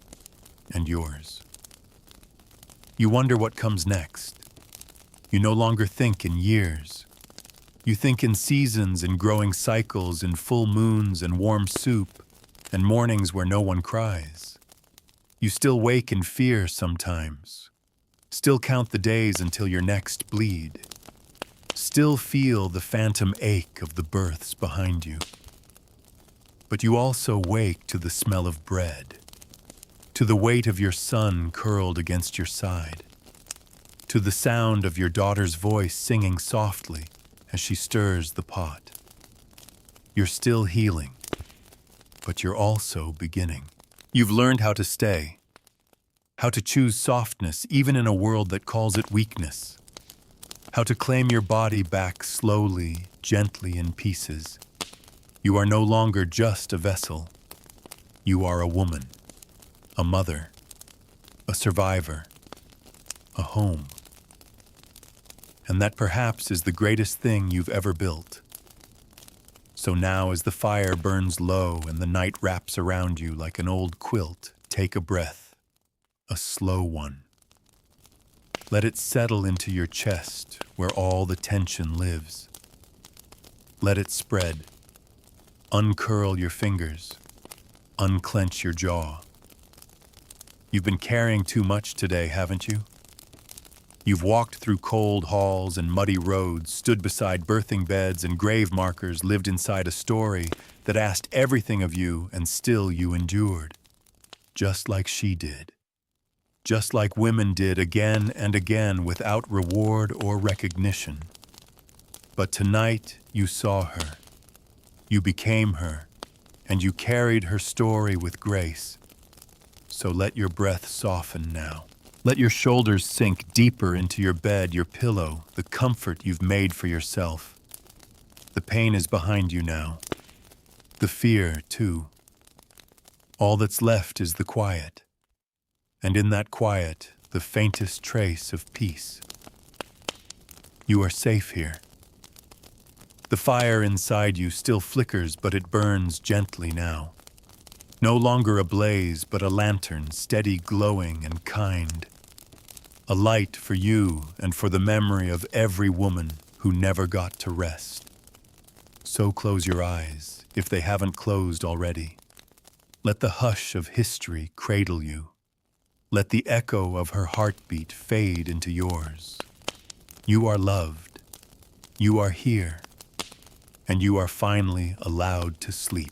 and yours. You wonder what comes next. You no longer think in years. You think in seasons and growing cycles, in full moons and warm soup, and mornings where no one cries. You still wake in fear sometimes. Still count the days until your next bleed. Still feel the phantom ache of the births behind you. But you also wake to the smell of bread, to the weight of your son curled against your side, to the sound of your daughter's voice singing softly as she stirs the pot. You're still healing, but you're also beginning. You've learned how to stay, how to choose softness even in a world that calls it weakness, how to claim your body back slowly, gently in pieces. You are no longer just a vessel. You are a woman, a mother, a survivor, a home. And that perhaps is the greatest thing you've ever built. So now as the fire burns low and the night wraps around you like an old quilt, take a breath, a slow one. Let it settle into your chest where all the tension lives. Let it spread. Uncurl your fingers. Unclench your jaw. You've been carrying too much today, haven't you? You've walked through cold halls and muddy roads, stood beside birthing beds and grave markers, lived inside a story that asked everything of you, and still you endured. Just like she did. Just like women did again and again without reward or recognition. But tonight you saw her. You became her, and you carried her story with grace. So let your breath soften now. Let your shoulders sink deeper into your bed, your pillow, the comfort you've made for yourself. The pain is behind you now. The fear, too. All that's left is the quiet. And in that quiet, the faintest trace of peace. You are safe here. The fire inside you still flickers, but it burns gently now. No longer a blaze, but a lantern, steady, glowing, and kind. A light for you and for the memory of every woman who never got to rest. So close your eyes, if they haven't closed already. Let the hush of history cradle you. Let the echo of her heartbeat fade into yours. You are loved. You are here. And you are finally allowed to sleep.